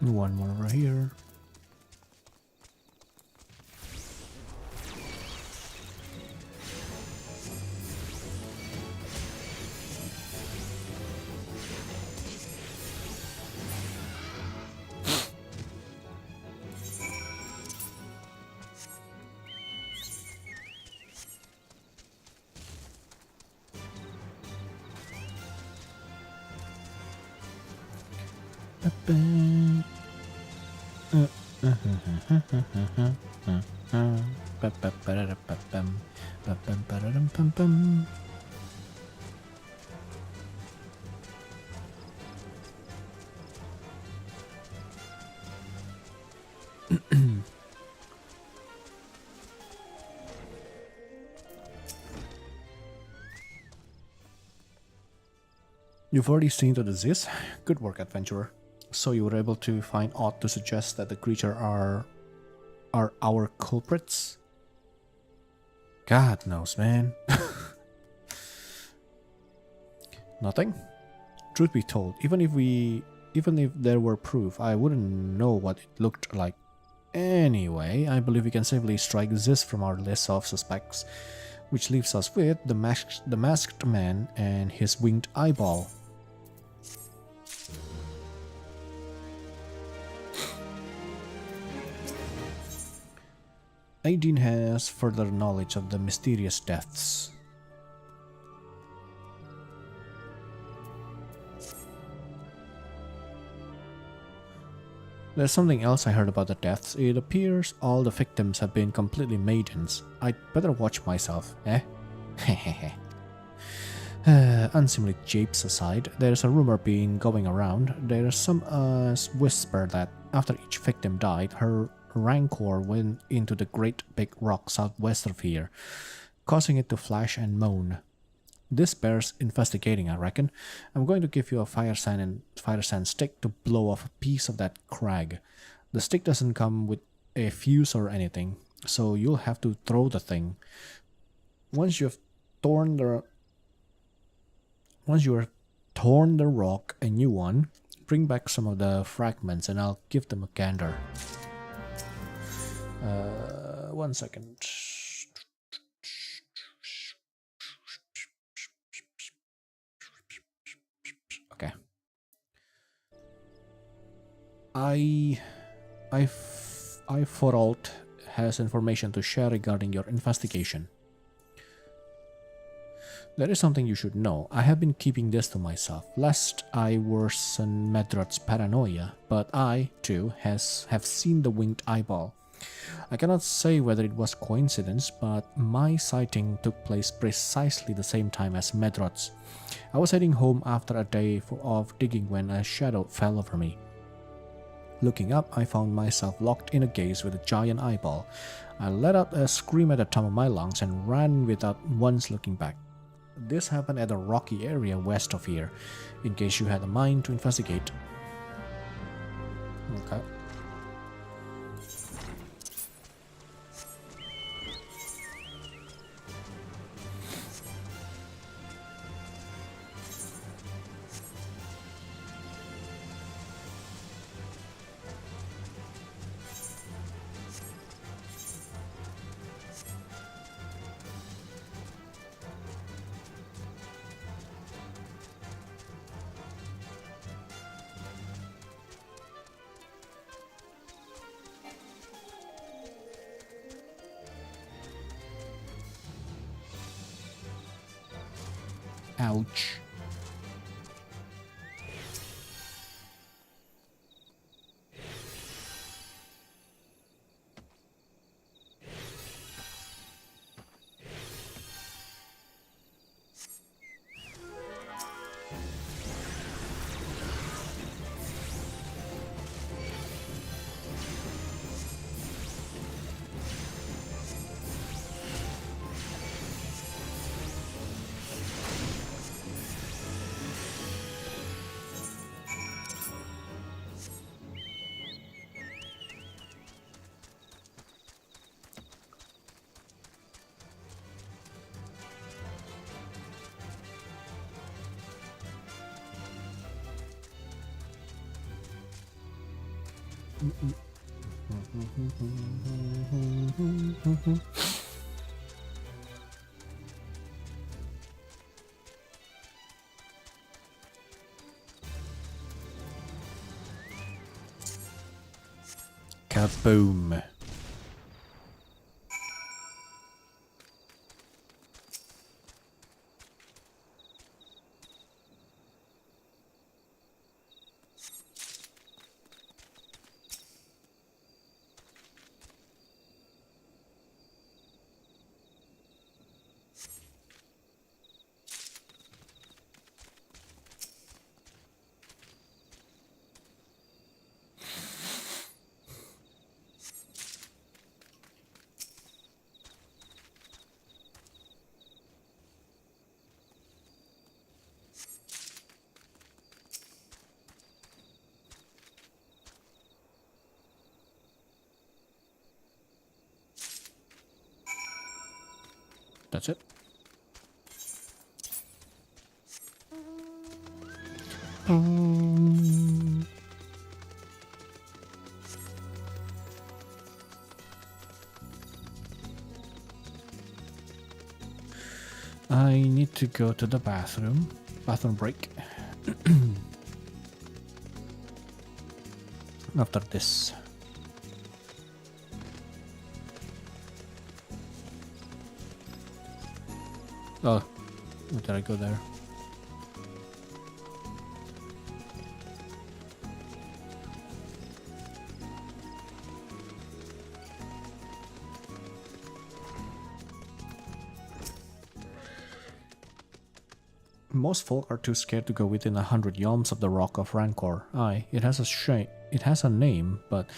One more over here. You've already seen the disease. Good work, adventurer. So you were able to find odd to suggest that the creature are our culprits? God knows, man. Nothing? Truth be told, even if there were proof, I wouldn't know what it looked like. Anyway, I believe we can safely strike this from our list of suspects, which leaves us with the masked man and his winged eyeball. Aideen has further knowledge of the mysterious deaths. There's something else I heard about the deaths. It appears all the victims have been completely maidens. I'd better watch myself, eh? Hehehe. Unseemly japes aside, there's a rumor going around. There's some whisper that after each victim died, her rancor went into the great big rock southwest of here, causing it to flash and moan. This bears investigating, I reckon. I'm going to give you a fire sand stick to blow off a piece of that crag. The stick doesn't come with a fuse or anything, so you'll have to throw the thing. Once you have torn the rock a new one, bring back some of the fragments and I'll give them a gander. 1 second. Okay. Foralt has information to share regarding your investigation. There is something you should know. I have been keeping this to myself, lest I worsen Medrod's paranoia, but I, too, have seen the winged eyeball. I cannot say whether it was coincidence, but my sighting took place precisely the same time as Medrod's. I was heading home after a day of digging when a shadow fell over me. Looking up, I found myself locked in a gaze with a giant eyeball. I let out a scream at the top of my lungs and ran without once looking back. This happened at a rocky area west of here, in case you had a mind to investigate. Okay. Ouch. Kaboom. That's it. I need to go to the bathroom. Bathroom break. After this. Oh, did I go there? Most folk are too scared to go within 100 yalms of the Rock of Rancor. Aye, it has a name, but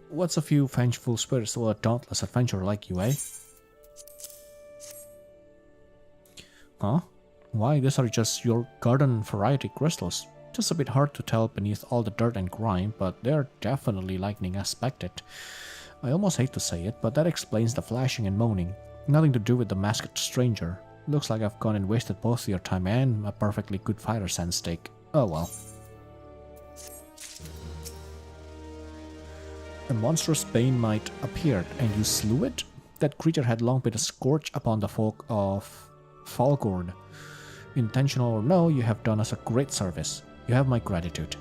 what's a few vengeful spirits to a dauntless adventurer like you, eh? Huh? Why, these are just your garden variety crystals. Just a bit hard to tell beneath all the dirt and grime, but they're definitely lightning aspected. I almost hate to say it, but that explains the flashing and moaning. Nothing to do with the masked stranger. Looks like I've gone and wasted both your time and a perfectly good fighter sense steak. Oh well. A monstrous bane mite appeared, and you slew it? That creature had long been a scourge upon the folk of Falgord. Intentional or no, you have done us a great service. You have my gratitude.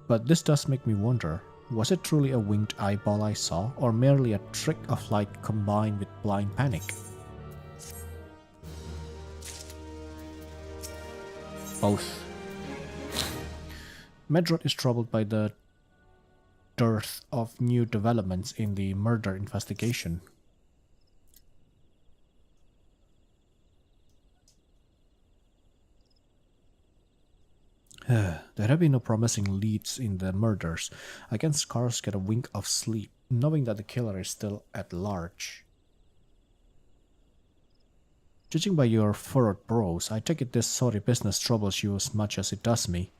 But this does make me wonder, was it truly a winged eyeball I saw, or merely a trick of light combined with blind panic? Both. Medrod is troubled by the dearth of new developments in the murder investigation. There have been no promising leads in the murders. I can scarce get a wink of sleep, knowing that the killer is still at large. Judging by your furrowed brows, I take it this sorry business troubles you as much as it does me.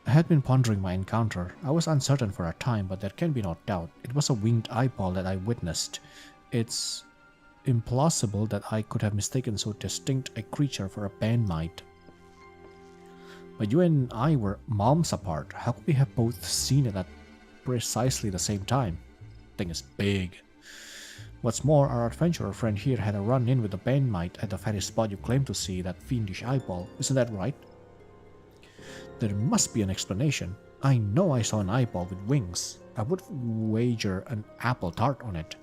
I had been pondering my encounter. I was uncertain for a time, but there can be no doubt. It was a winged eyeball that I witnessed. It's implausible that I could have mistaken so distinct a creature for a bandmite. But you and I were moms apart. How could we have both seen it at precisely the same time? Thing is big. What's more, our adventurer friend here had a run-in with the bandmite at the very spot you claim to see that fiendish eyeball. Isn't that right? There must be an explanation. I know I saw an eyeball with wings. I would wager an apple tart on it.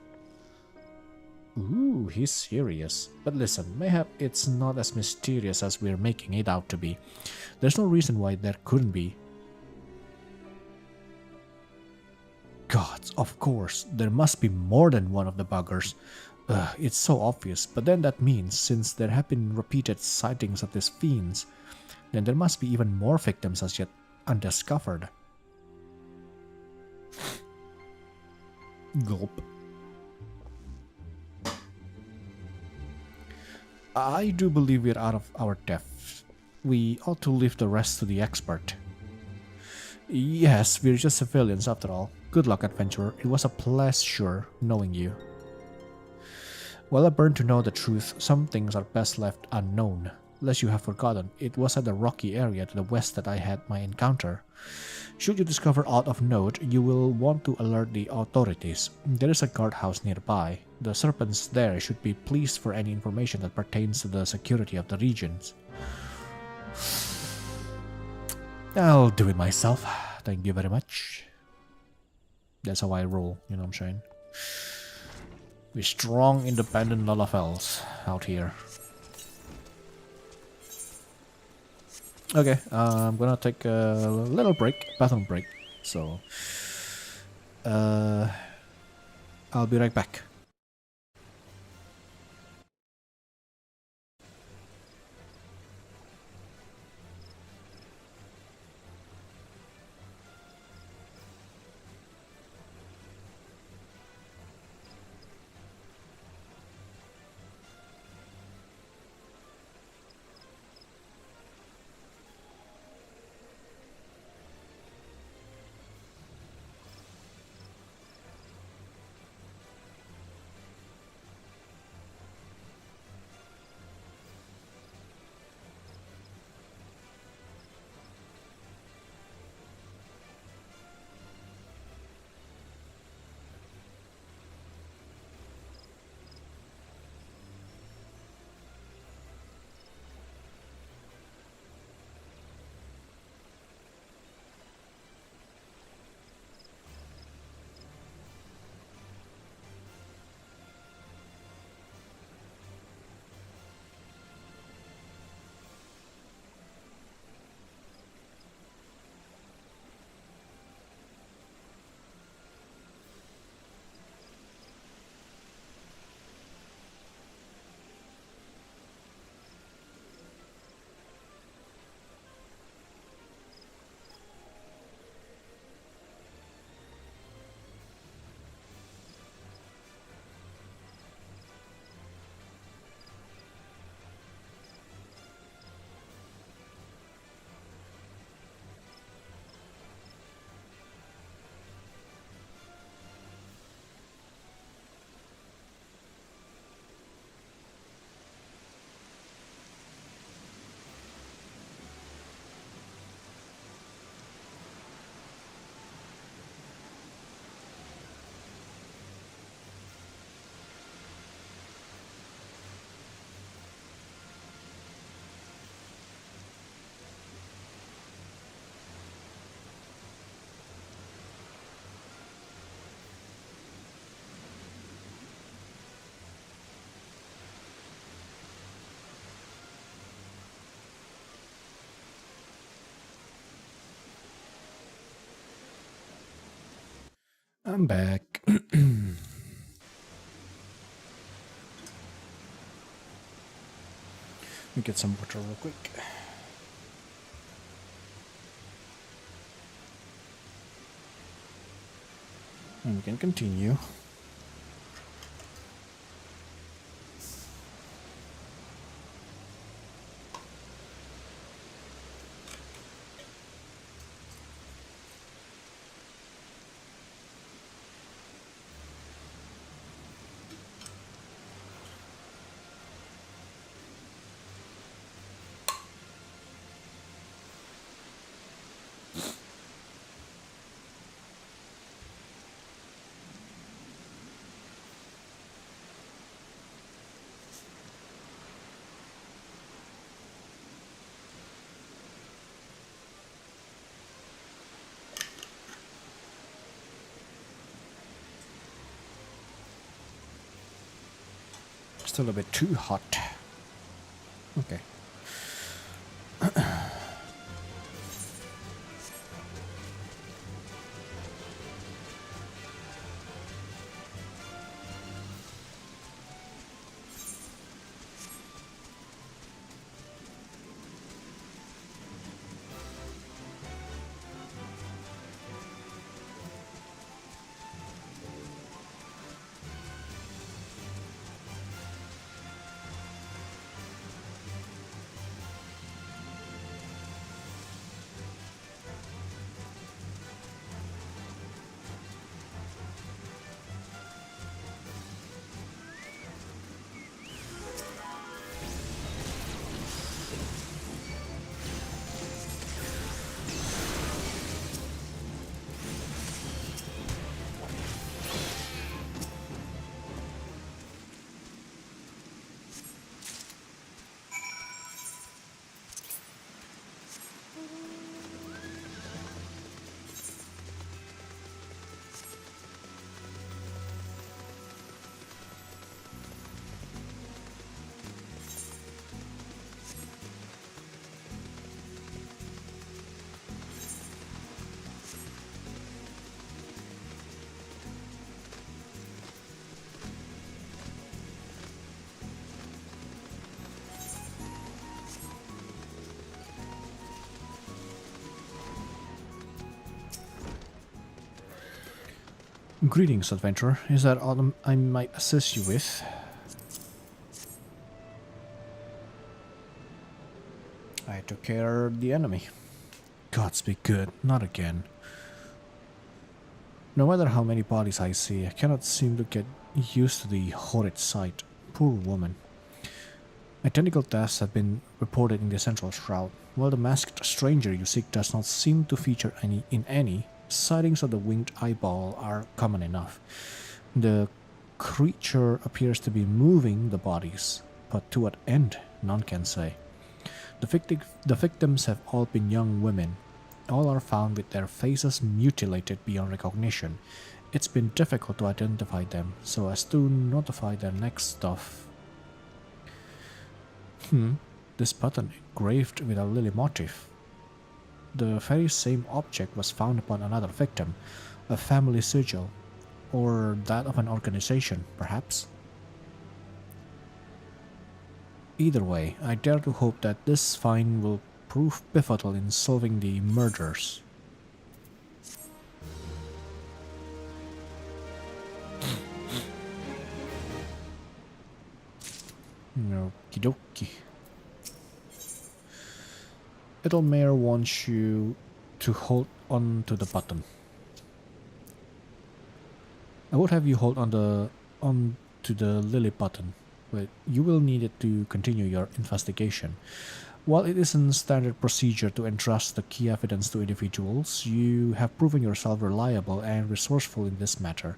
Ooh, he's serious. But listen, mayhap it's not as mysterious as we're making it out to be. There's no reason why there couldn't be. Gods, of course, there must be more than one of the buggers. It's so obvious, but then that means, since there have been repeated sightings of these fiends, then there must be even more victims as yet undiscovered. Gulp. I do believe we're out of our depth. We ought to leave the rest to the expert. Yes, we're just civilians after all. Good luck, adventurer. It was a pleasure knowing you. Well, I burn to know the truth. Some things are best left unknown. Lest you have forgotten, it was at the rocky area to the west that I had my encounter. Should you discover aught of note, you will want to alert the authorities. There is a guardhouse nearby. The serpents there should be pleased for any information that pertains to the security of the regions. I'll do it myself. Thank you very much. That's how I roll, you know what I'm saying? We're strong, independent Lalafels out here. Okay, I'm gonna take a little break, bathroom break. So, I'll be right back. I'm back. Let me get some water real quick. And we can continue. Still a bit too hot. Okay. Greetings, adventurer. Is that all I might assist you with? I took care of the enemy. Gods be good, not again. No matter how many bodies I see, I cannot seem to get used to the horrid sight. Poor woman. Identical deaths have been reported in the central shroud, while the masked stranger you seek does not seem to feature any. Sightings of the winged eyeball are common enough. The creature appears to be moving the bodies, but to what end, none can say. The victims have all been young women. All are found with their faces mutilated beyond recognition. It's been difficult to identify them, so as to notify their next of. This button engraved with a lily motif. The very same object was found upon another victim, a family sigil, or that of an organization, perhaps. Either way, I dare to hope that this find will prove pivotal in solving the murders. Okie dokie. Little Mare wants you to hold on to the button. I would have you hold on to the lily button, but you will need it to continue your investigation. While it isn't standard procedure to entrust the key evidence to individuals, you have proven yourself reliable and resourceful in this matter.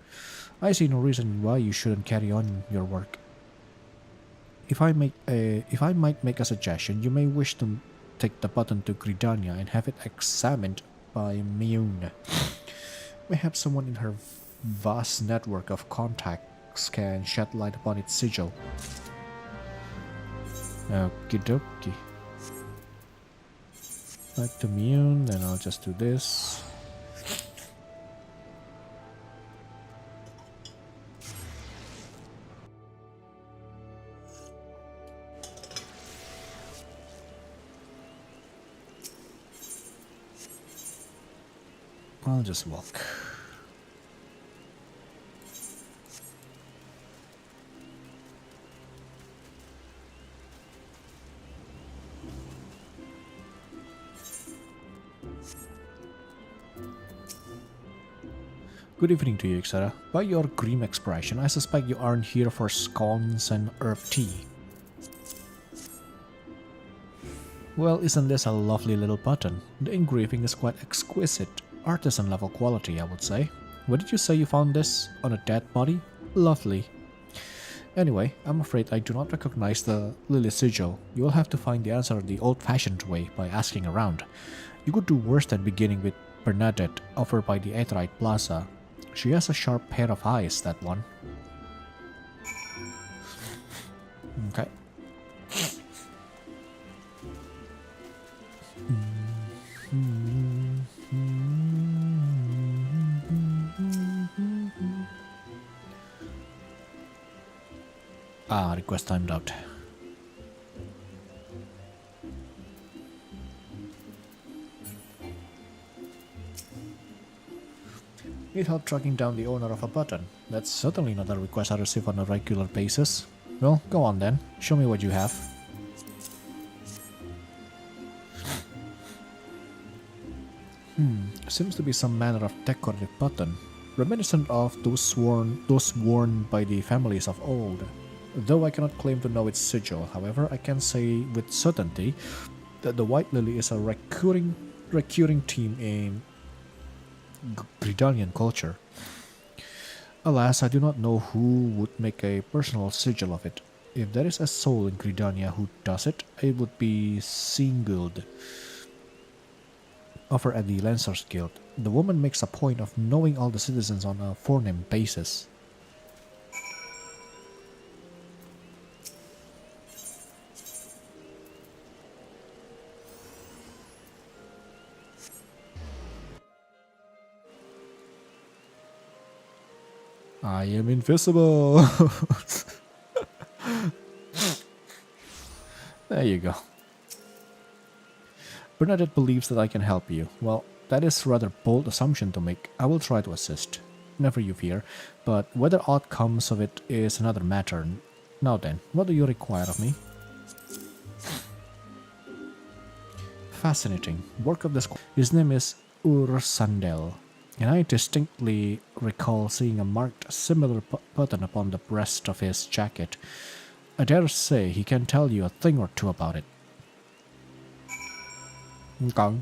I see no reason why you shouldn't carry on your work. If I might make a suggestion, you may wish to take the button to Gridania and have it examined by Mune. Perhaps someone in her vast network of contacts can shed light upon its sigil. Okie dokie. Back to Mune, then I'll just do this. I'll just walk. Good evening to you, etc. By your grim expression, I suspect you aren't here for scones and herb tea. Well, isn't this a lovely little button? The engraving is quite exquisite. Artisan level quality, I would say. Where did you say you found this? On a dead body? Lovely. Anyway, I'm afraid I do not recognize the lily sigil. You will have to find the answer the old-fashioned way by asking around. You could do worse than beginning with Bernadette, over by the Aetheryte Plaza. She has a sharp pair of eyes, that one. Okay. Request timed out. Need help tracking down the owner of a button. That's certainly not a request I receive on a regular basis. Well, go on then. Show me what you have. Seems to be some manner of decorative button, reminiscent of those worn by the families of old. Though I cannot claim to know its sigil, however, I can say with certainty that the White Lily is a recurring theme in Gridanian culture. Alas, I do not know who would make a personal sigil of it. If there is a soul in Gridania who does it, it would be Singuld, over at the Lancers Guild. The woman makes a point of knowing all the citizens on a forename basis. I am invisible. There you go. Bernadette believes that I can help you. Well, that is a rather bold assumption to make. I will try to assist. Never you fear. But whether aught comes of it is another matter. Now then, what do you require of me? Fascinating. Work of this. His name is Ursandel, and I distinctly recall seeing a marked similar button upon the breast of his jacket. I dare say he can tell you a thing or two about it. Okay.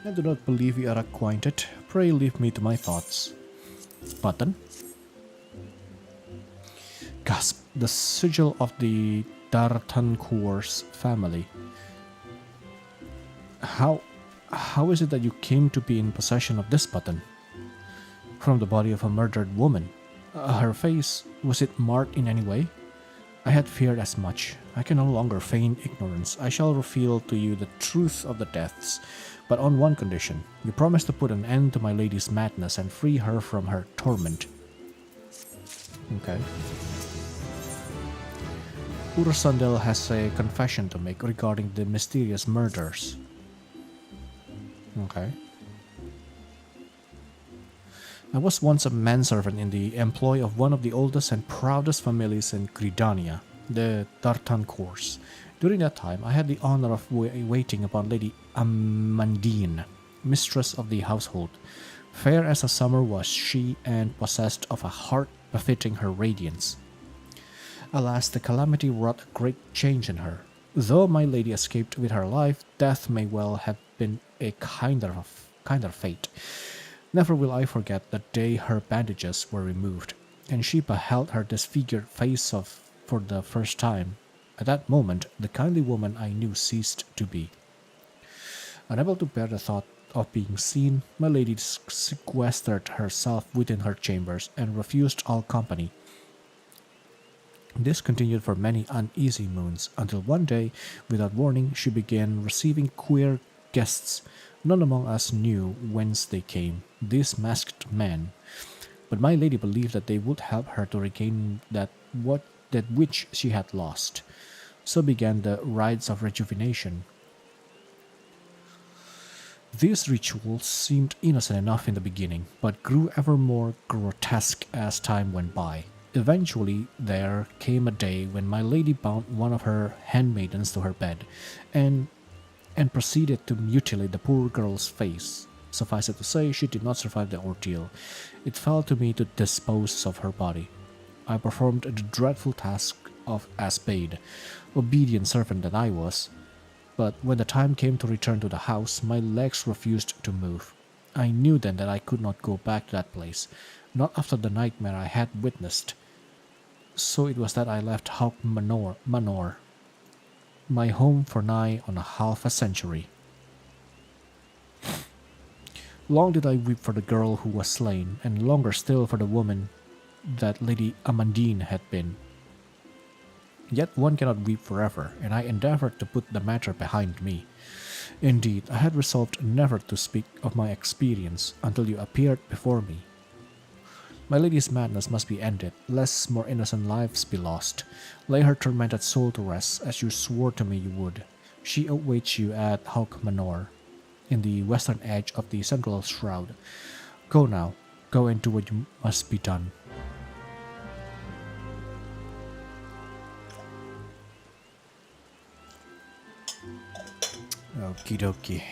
I do not believe we are acquainted. Pray leave me to my thoughts. Button. Gasp. The sigil of the D'Artancourt's family. How is it that you came to be in possession of this button? From the body of a murdered woman. Her face, was it marked in any way? I had feared as much. I can no longer feign ignorance. I shall reveal to you the truth of the deaths, but on one condition. You promise to put an end to my lady's madness and free her from her torment. Okay. Ursandel has a confession to make regarding the mysterious murders. Okay. I was once a manservant in the employ of one of the oldest and proudest families in Gridania, the D'Artancourts. During that time, I had the honor of waiting upon Lady Amandine, mistress of the household. Fair as a summer was she, and possessed of a heart befitting her radiance. Alas, the calamity wrought a great change in her. Though my lady escaped with her life, death may well have been a kinder fate. Never will I forget the day her bandages were removed, and she beheld her disfigured face for the first time. At that moment, the kindly woman I knew ceased to be. Unable to bear the thought of being seen, my lady sequestered herself within her chambers and refused all company. This continued for many uneasy moons until one day, without warning, she began receiving queer guests. None among us knew whence they came, these masked men, but my lady believed that they would help her to regain that which she had lost. So began the rites of rejuvenation. These rituals seemed innocent enough in the beginning, but grew ever more grotesque as time went by. Eventually, there came a day when my lady bound one of her handmaidens to her bed, and proceeded to mutilate the poor girl's face. Suffice it to say, she did not survive the ordeal. It fell to me to dispose of her body. I performed the dreadful task of as bade, obedient servant that I was. But when the time came to return to the house, my legs refused to move. I knew then that I could not go back to that place, not after the nightmare I had witnessed. So it was that I left Manor, my home for nigh on a half a century. Long did I weep for the girl who was slain, and longer still for the woman that Lady Amandine had been. Yet one cannot weep forever, and I endeavored to put the matter behind me. Indeed, I had resolved never to speak of my experience until you appeared before me. My lady's madness must be ended, lest more innocent lives be lost. Lay her tormented soul to rest, as you swore to me you would. She awaits you at Hawk Manor, in the western edge of the central shroud. Go now, go and do what you must be done. Okie dokie.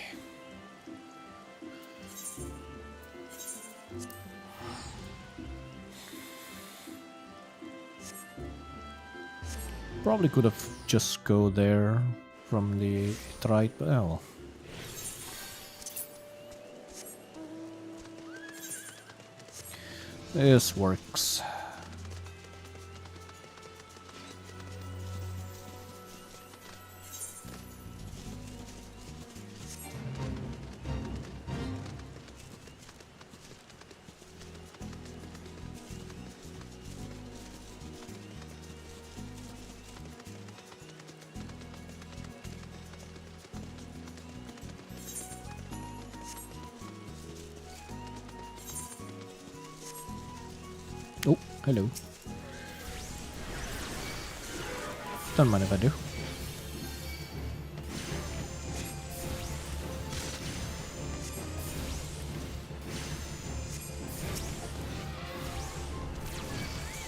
Probably could have just go there from the right, but oh well. This works. Oh, hello. Don't mind if I do.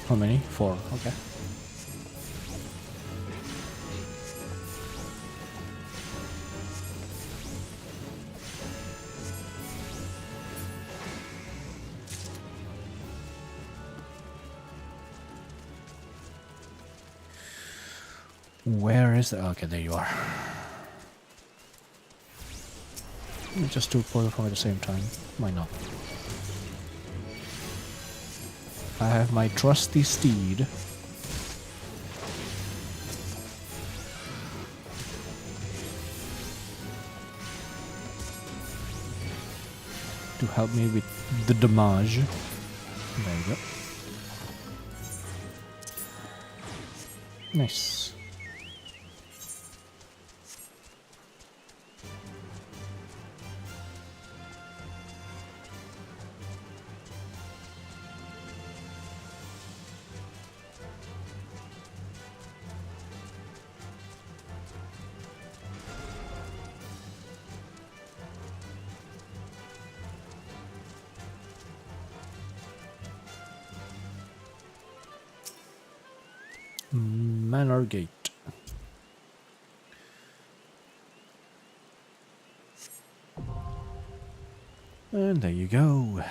How many? 4, okay. Where is the... Okay, there you are. Let me just do both of them at the same time. Why not? I have my trusty steed. To help me with the damage. There you go. Nice. Manor Gate. And there you go.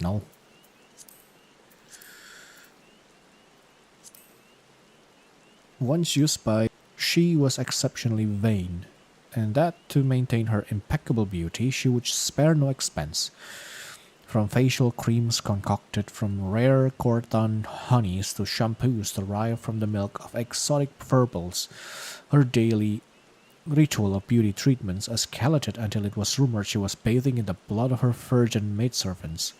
No. Once used by, she was exceptionally vain, and that to maintain her impeccable beauty she would spare no expense. From facial creams concocted from rare Corton honeys to shampoos derived from the milk of exotic verbals, her daily ritual of beauty treatments escalated until it was rumored she was bathing in the blood of her virgin maidservants.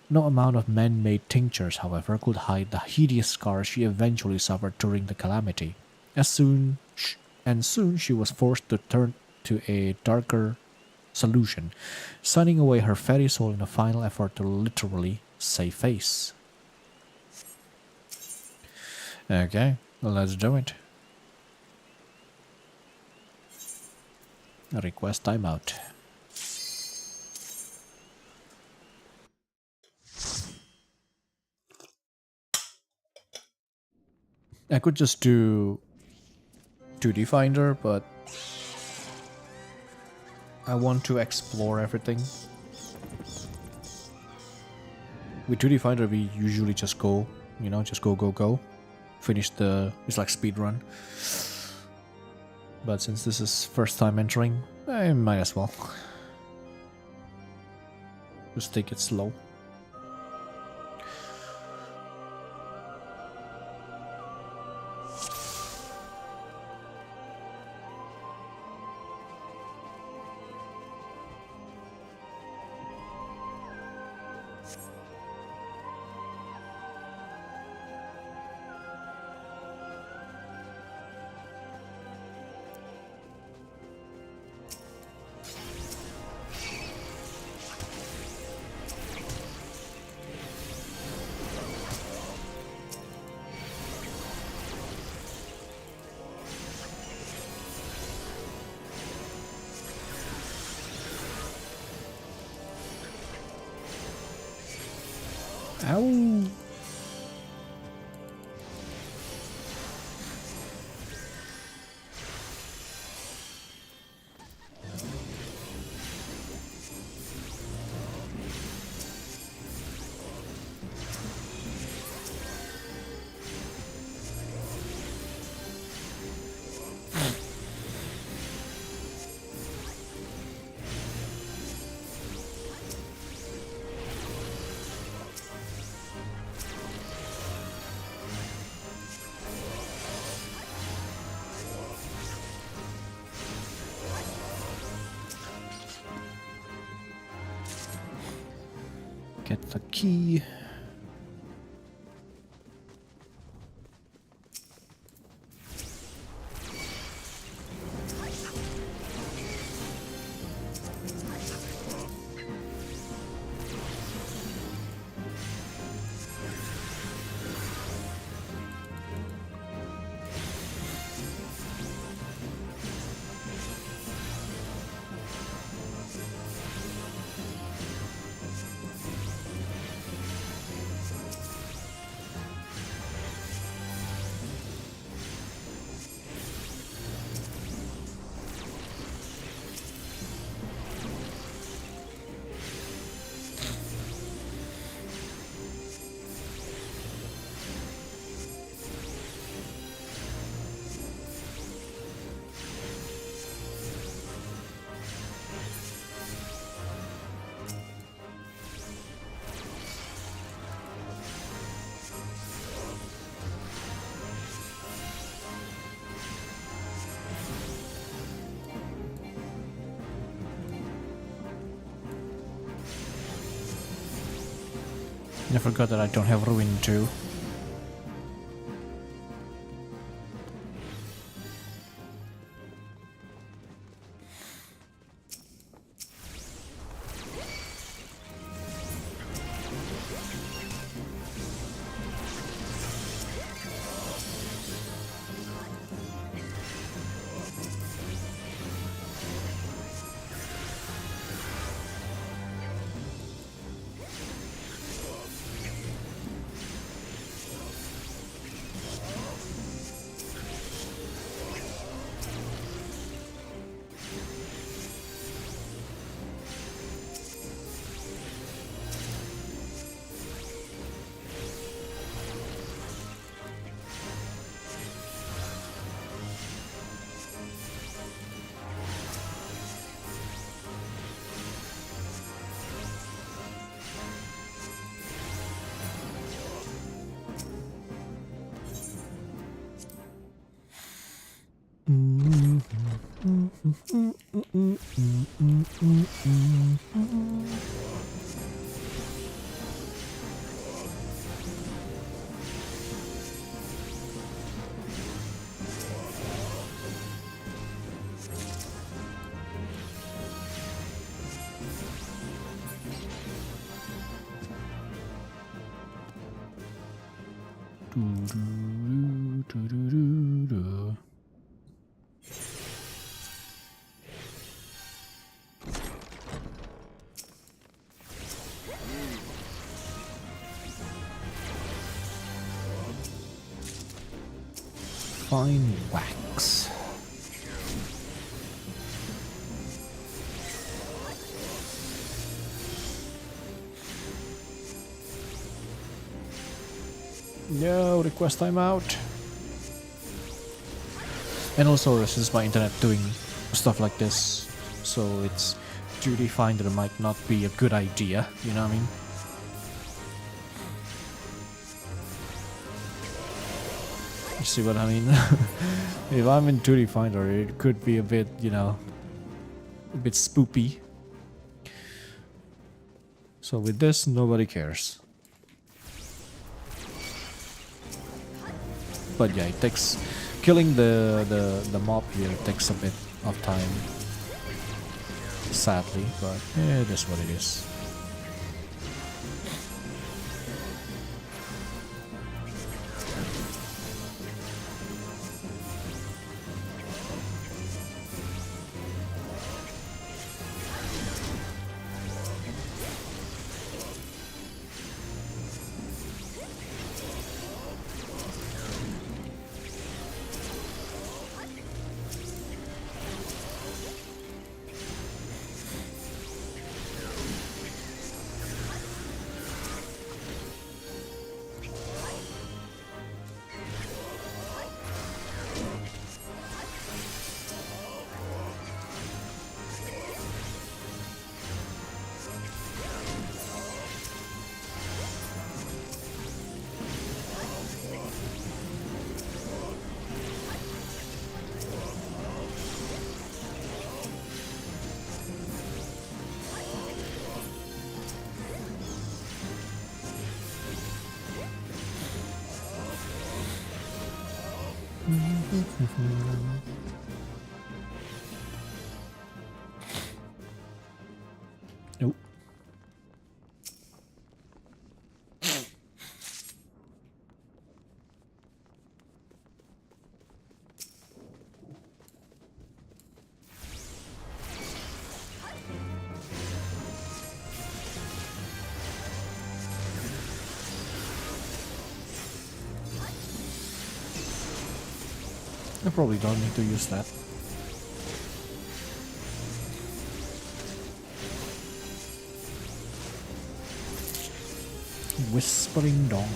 No amount of man-made tinctures, however, could hide the hideous scars she eventually suffered during the calamity. Soon she was forced to turn to a darker solution, signing away her fairy soul in a final effort to literally save face. Okay, well, let's do it. Request timeout. I could just do 2D Finder, but I want to explore everything. With 2D Finder, we usually just go, just go. Finish it's like speed run. But since this is first time entering, I might as well. Just take it slow. Ow! Get the key. I forgot that I don't have Ruin too. Fine wax. No, request timeout. And also, this is my internet doing stuff like this, so it's duty fine that it might not be a good idea, you know what I mean? You see what I mean? If I'm in duty finder, it could be a bit, you know, a bit spoopy. So with this, nobody cares. But yeah, it takes killing the mob here takes a bit of time, sadly, but it is what it is. Nope. I probably don't need to use that. Whispering Dawn.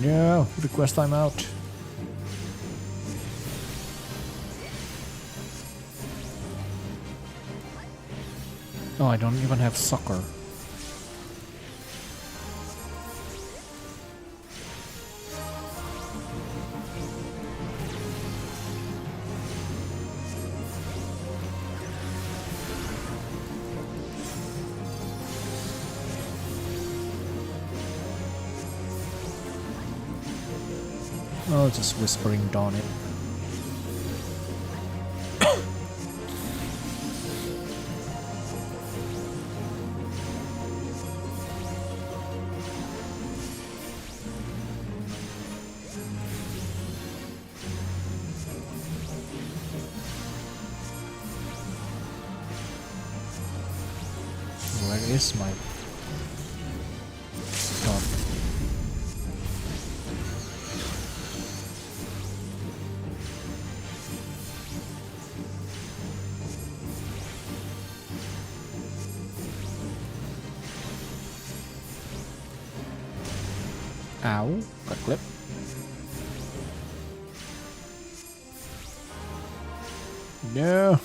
No, request timeout. Oh, I don't even have soccer. Oh, just whispering Dawn it. Where is my Dawn? Ow, got clipped. No.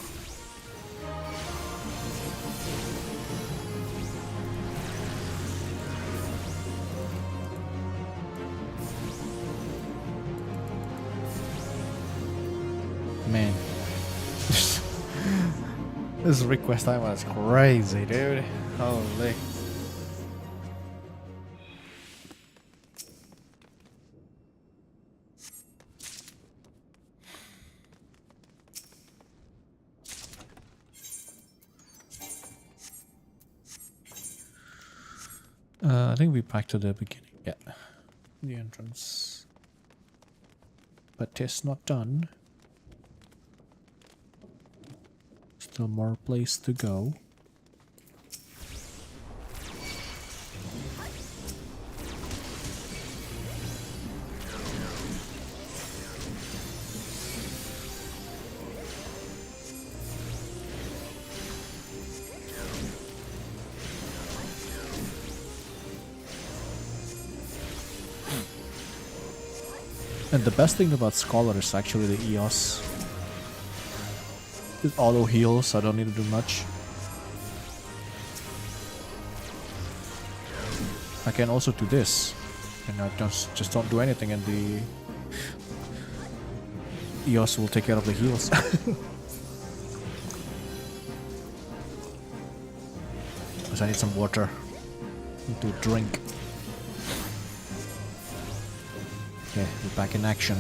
Man. This request time was crazy, dude. Holy. I think we're back to the beginning. Yeah. The entrance. But test not done. Still more place to go. And the best thing about Scholar is actually the EOS. It auto heals, so I don't need to do much. I can also do this, and I just don't do anything, and the EOS will take care of the heals. Because I need some water to drink. Okay, we're back in action.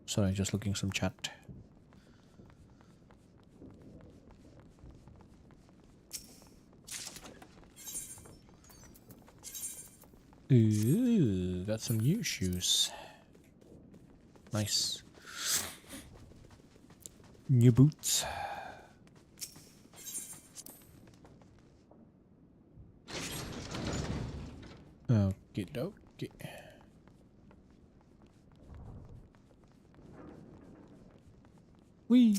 Sorry, just looking some chat. Ooh, got some new shoes. Nice. New boots. Okie dokie. Wee.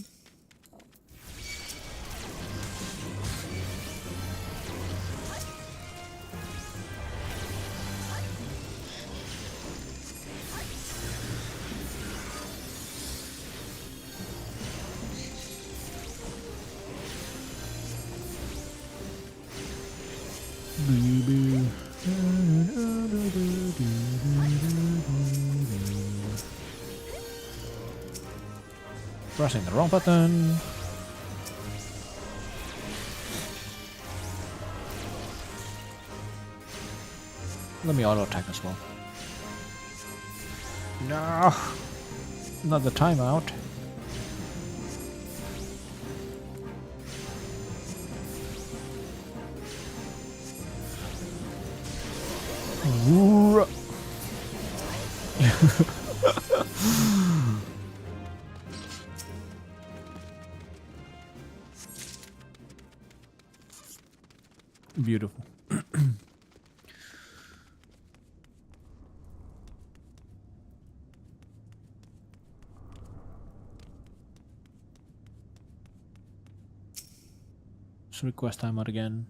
Pressing the wrong button. Let me auto attack as well. No, not the timeout. Beautiful. Let's request timeout again.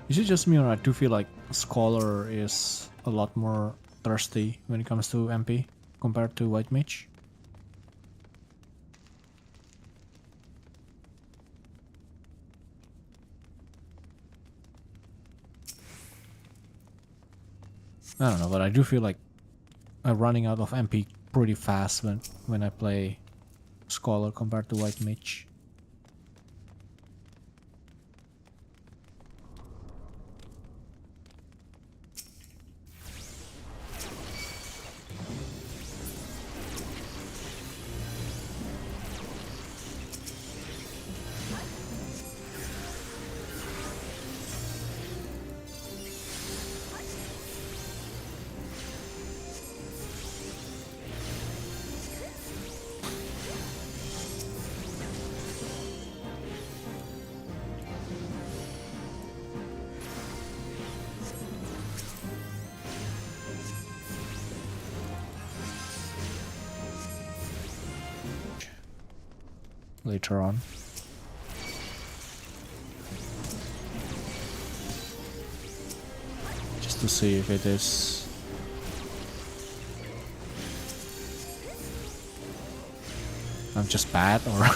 Is it just me or I do feel like Scholar is a lot more thirsty when it comes to MP compared to White Mage? I don't know, but I do feel like I'm running out of MP pretty fast when I play Scholar compared to White Mage. Later on. Just to see if it is I'm just bad or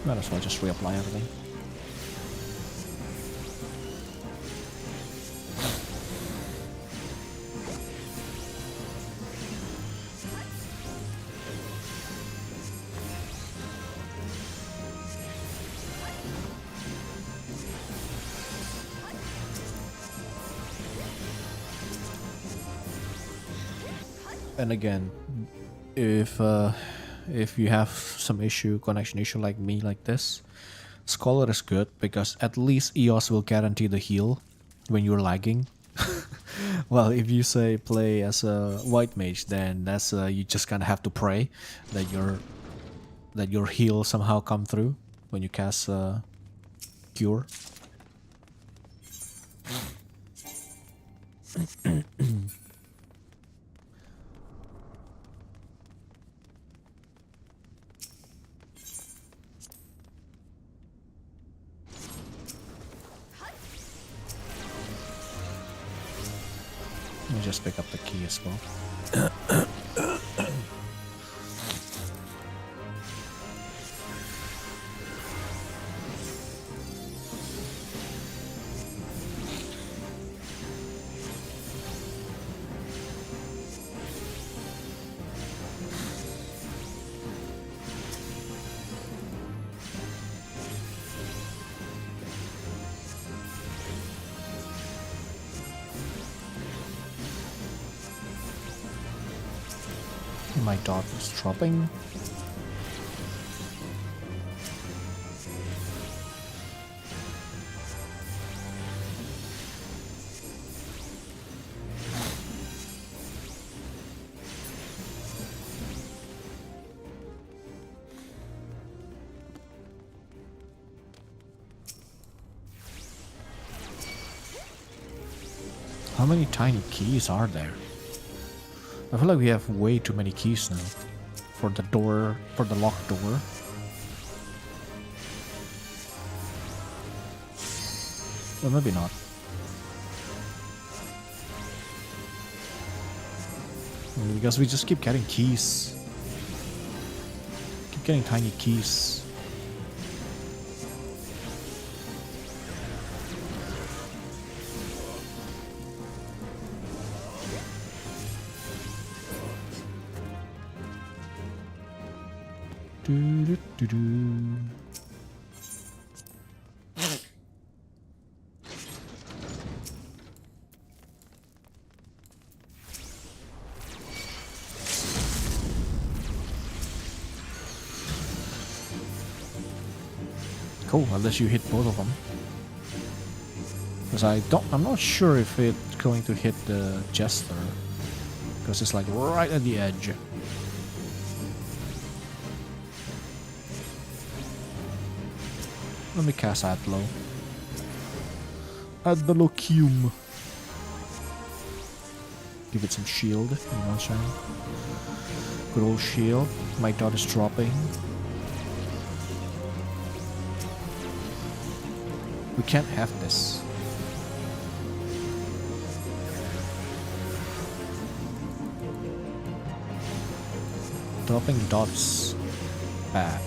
might as well just reapply everything. And again, if you have some connection issue like me like this, Scholar is good because at least EOS will guarantee the heal when you're lagging. Well, if you say play as a White Mage, then that's you just kind of have to pray that your heal somehow come through when you cast Cure. Let me just pick up the key as well. My dot is dropping. How many tiny keys are there? I feel like we have way too many keys now for the door, for the locked door. Or maybe not. Because we just keep getting keys. Keep getting tiny keys. Cool, unless you hit both of them. Because I'm not sure if it's going to hit the Jester. Because it's like right at the edge. Let me cast Adlo. Adlocume. Give it some shield, you know what I'm saying? Good old shield. My dot is dropping. We can't have this. Dropping dots. Bad.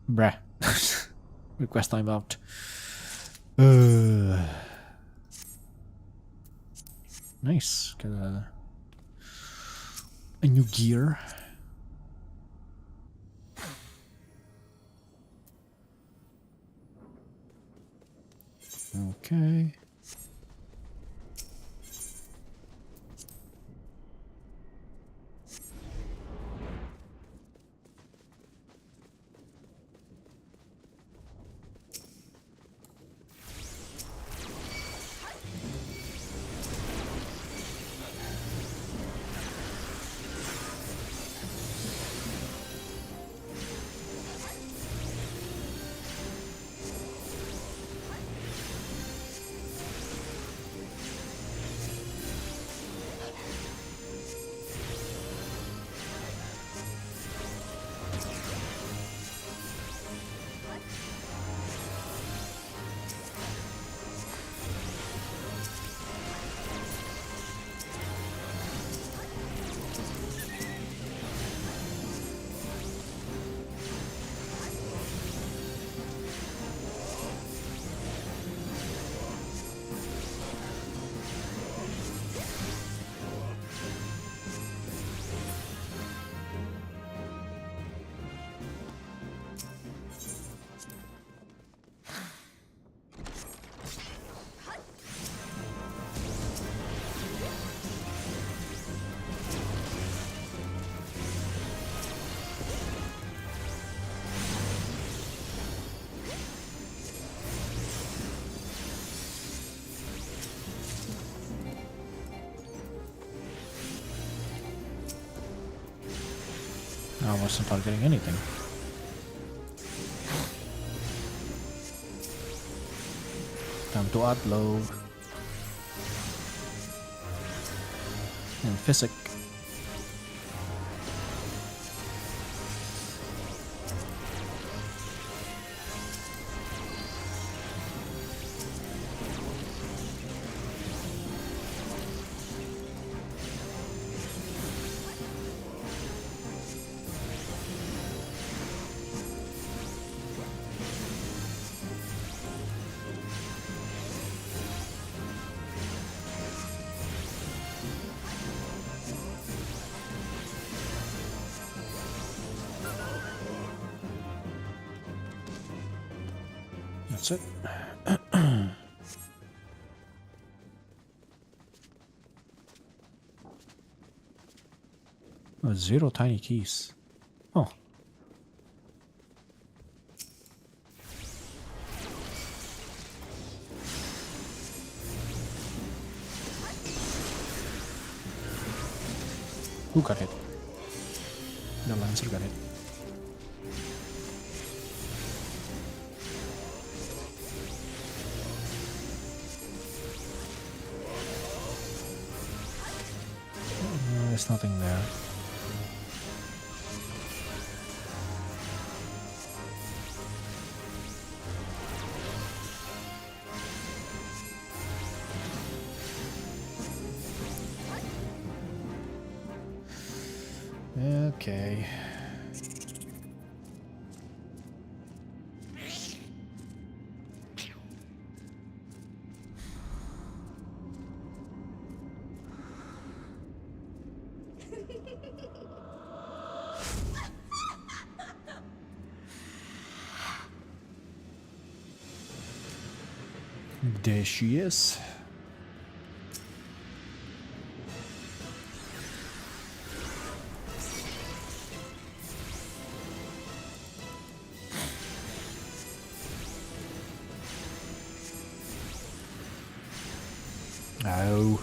Bruh. Request timeout. Nice. Got a new gear. Okay. I wasn't targeting anything. Time to add low. And physic. That's it. Oh, 0 tiny keys. Oh. Who got it? The Lancer got it. There's nothing there. Okay. There she is. Oh.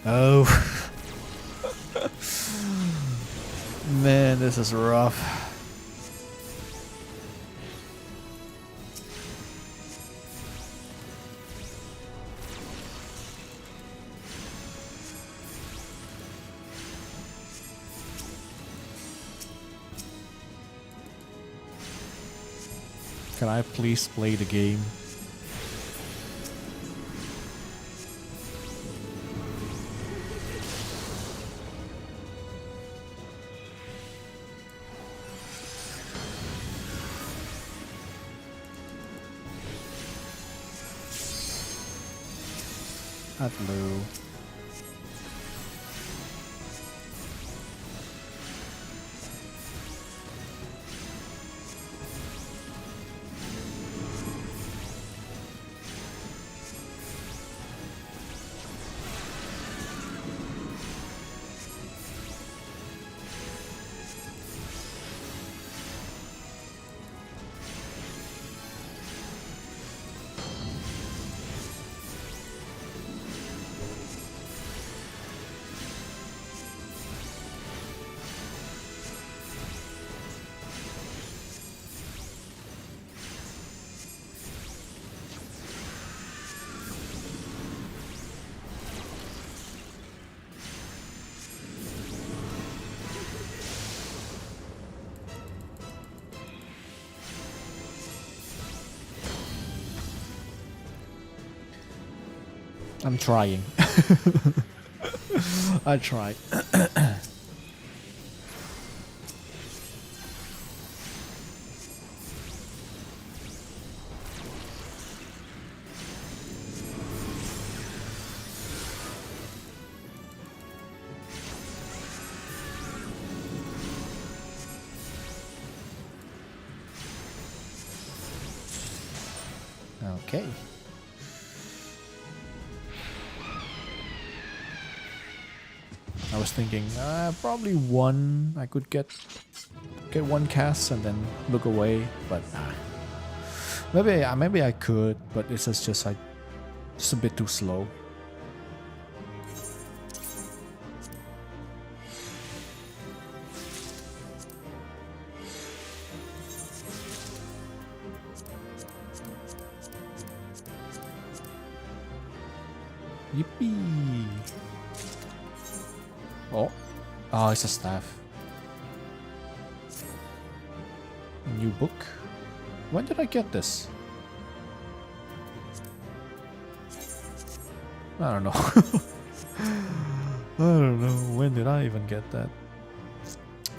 Oh. Man, this is rough. Can I please play the game? Hello. I'm trying. I tried. Okay. I was thinking probably one I could get one cast and then look away, but nah. Maybe I could, but this is just like just a bit too slow. Yippee! Oh, it's a staff. New book? When did I get this? I don't know. I don't know. When did I even get that?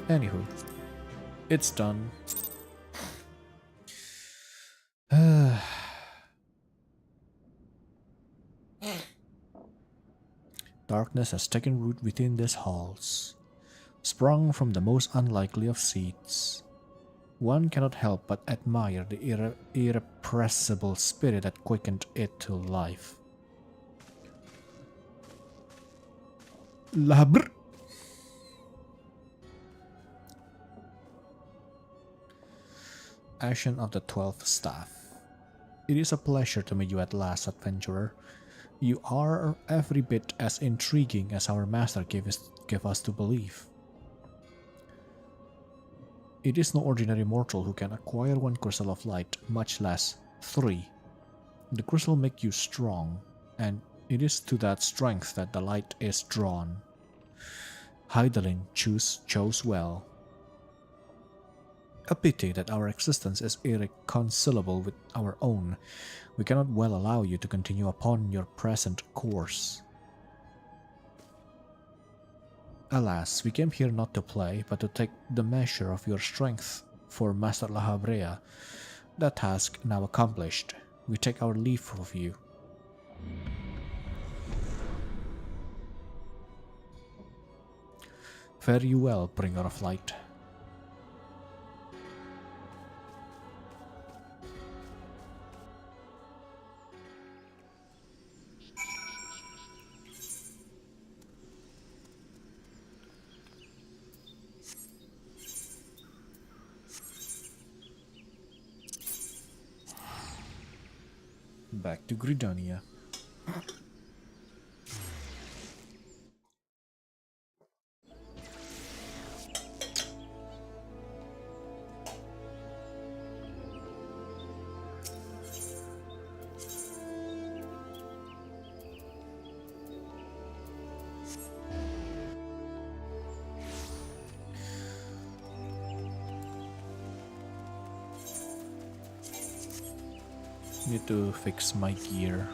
Anywho, it's done. Darkness has taken root within these halls, sprung from the most unlikely of seeds. One cannot help but admire the irrepressible spirit that quickened it to life. Labr. Action of the 12th Staff. It is a pleasure to meet you at last, adventurer. You are every bit as intriguing as our master gave us to believe. It is no ordinary mortal who can acquire one crystal of light, much less 3. The crystal makes you strong, and it is to that strength that the light is drawn. Hydaelyn chose well. A pity that our existence is irreconcilable with our own. We cannot well allow you to continue upon your present course. Alas, we came here not to play, but to take the measure of your strength for Master Lahabrea. That task now accomplished, we take our leave of you. Fare you well, bringer of light. Back to Gridania. Need to fix my gear.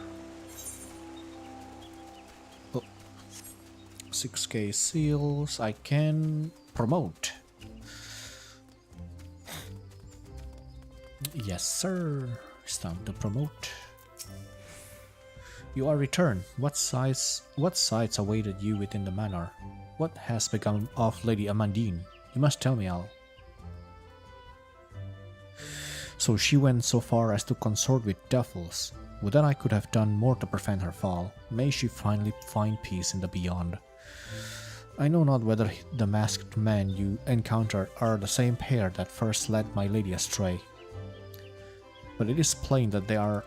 Oh, 6k seals. I can promote. Yes, sir. It's time to promote. You are returned. What sights awaited you within the manor? What has become of Lady Amandine? You must tell me, Al. So she went so far as to consort with devils. Would that I could have done more to prevent her fall. May she finally find peace in the beyond. I know not whether the masked men you encountered are the same pair that first led my lady astray, but it is plain that they are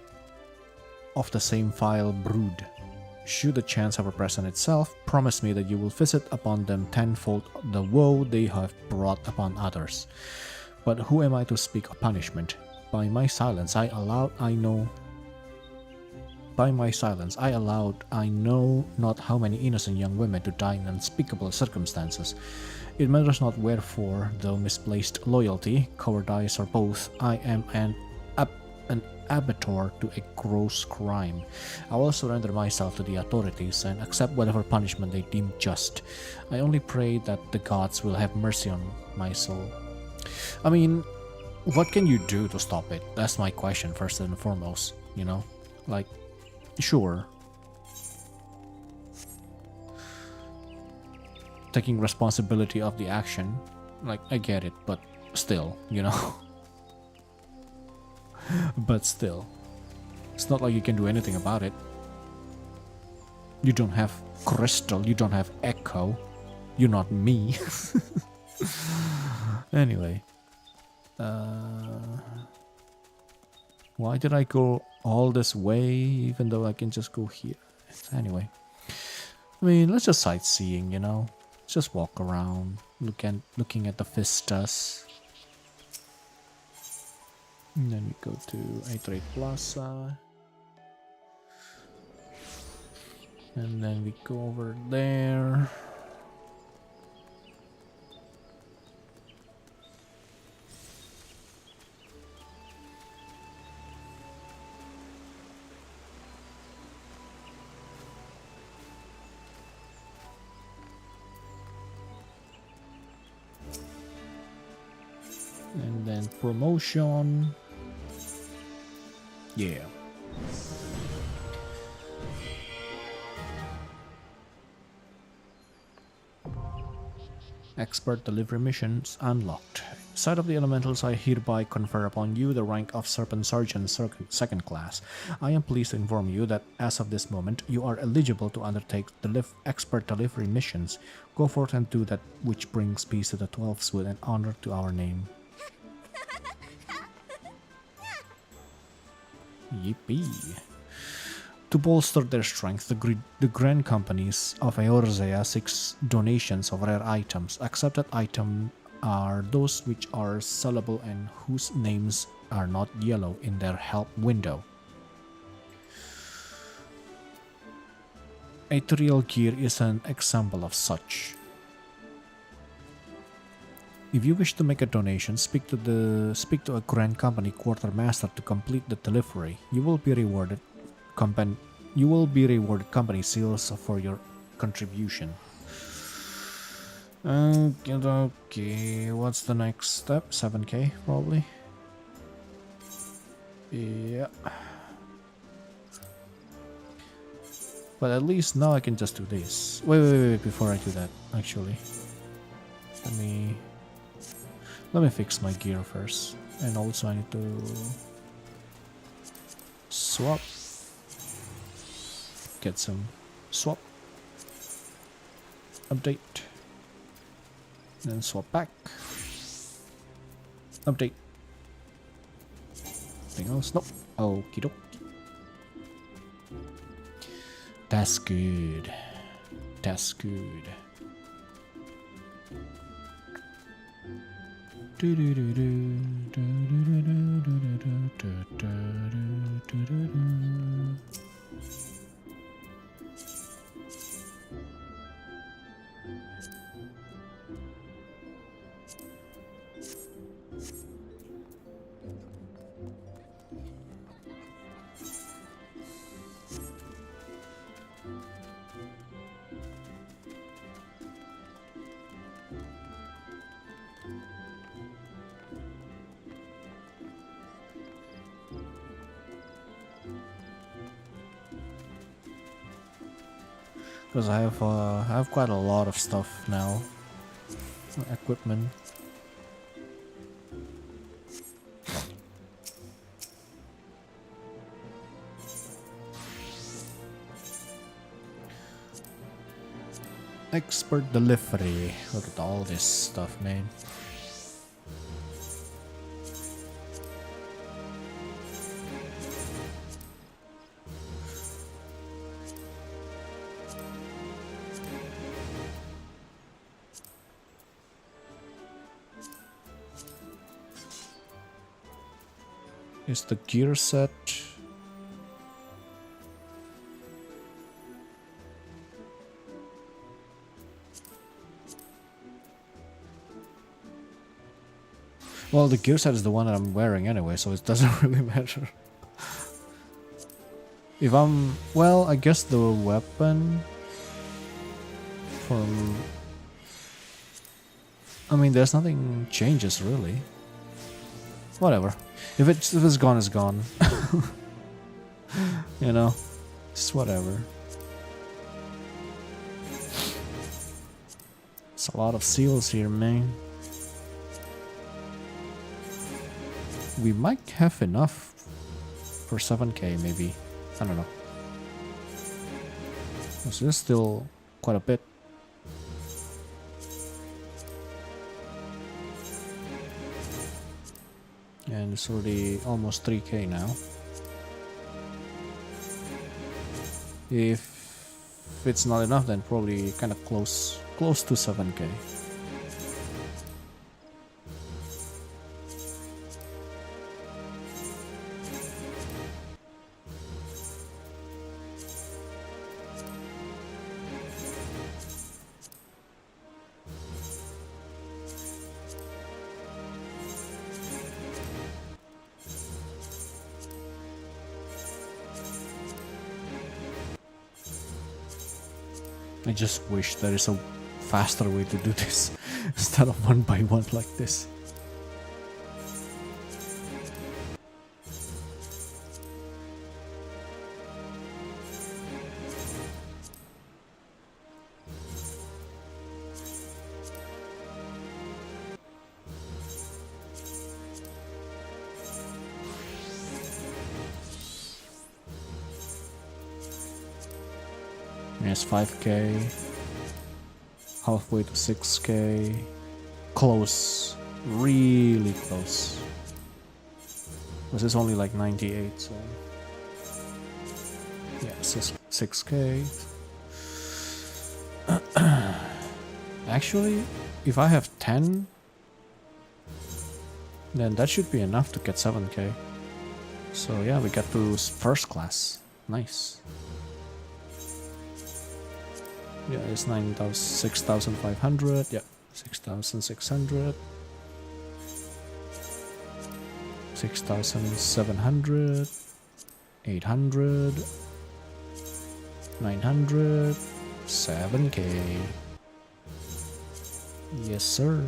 of the same vile brood. Should the chance ever present itself, promise me that you will visit upon them tenfold the woe they have brought upon others. But who am I to speak of punishment? By my silence I allowed I know not how many innocent young women to die in unspeakable circumstances. It matters not wherefore, though misplaced loyalty, cowardice, or both, I am an abettor to a gross crime. I will surrender myself to the authorities and accept whatever punishment they deem just. I only pray that the gods will have mercy on my soul. I mean, what can you do to stop it? That's my question first and foremost, you know? Like, sure. Taking responsibility of the action, like, I get it, but still, you know? But still. It's not like you can do anything about it. You don't have Crystal, you don't have Echo. You're not me. Anyway. Why did I go all this way even though I can just go here? Anyway. I mean, let's just sightseeing, you know? Just walk around, looking at the vistas. And then we go to Aitrade Plaza. And then we go over there. And then promotion. Yeah. Expert delivery missions unlocked. Sight of the elementals, I hereby confer upon you the rank of Serpent Sergeant second class. I am pleased to inform you that as of this moment, you are eligible to undertake expert delivery missions. Go forth and do that which brings peace to the 12th Wood and honor to our name. Yippee. To bolster their strength, the Grand Companies of Eorzea seeks donations of rare items. Accepted item are those which are sellable and whose names are not yellow in their help window. Ethereal gear is an example of such. If you wish to make a donation, speak to a Grand Company quartermaster to complete the delivery. You will be rewarded company seals for your contribution. Okay, what's the next step? 7k probably. Yeah. But at least now I can just do this. Wait, before I do that, actually. Let me fix my gear first. And also I need to swap. Get some swap. Update. Then swap back. Update. Anything else? Nope. Okie doke. That's good. That's good. Because I have quite a lot of stuff now. Equipment. Expert delivery. Look at all this stuff, man. Is the gear set? Well, the gear set is the one that I'm wearing anyway, so it doesn't really matter. If I'm... well, I guess the weapon... from... I mean, there's nothing changes, really. Whatever. If it's gone, it's gone. You know? It's whatever. It's a lot of seals here, man. We might have enough for 7k, maybe. I don't know. So there's still quite a bit. And it's already almost 3k now. If it's not enough, then probably kind of close to 7k. I just wish there is a faster way to do this instead of one by one like this. Yes, 5k, halfway to 6k, close, really close. This is only like 98, so yeah, 6k. Actually, if I have 10 Then that should be enough to get 7k. So yeah, we got to first class. Nice. Yeah, it's 6,500. Yeah, 6,600. 6,700. 800. 900. 7k. Yes, sir.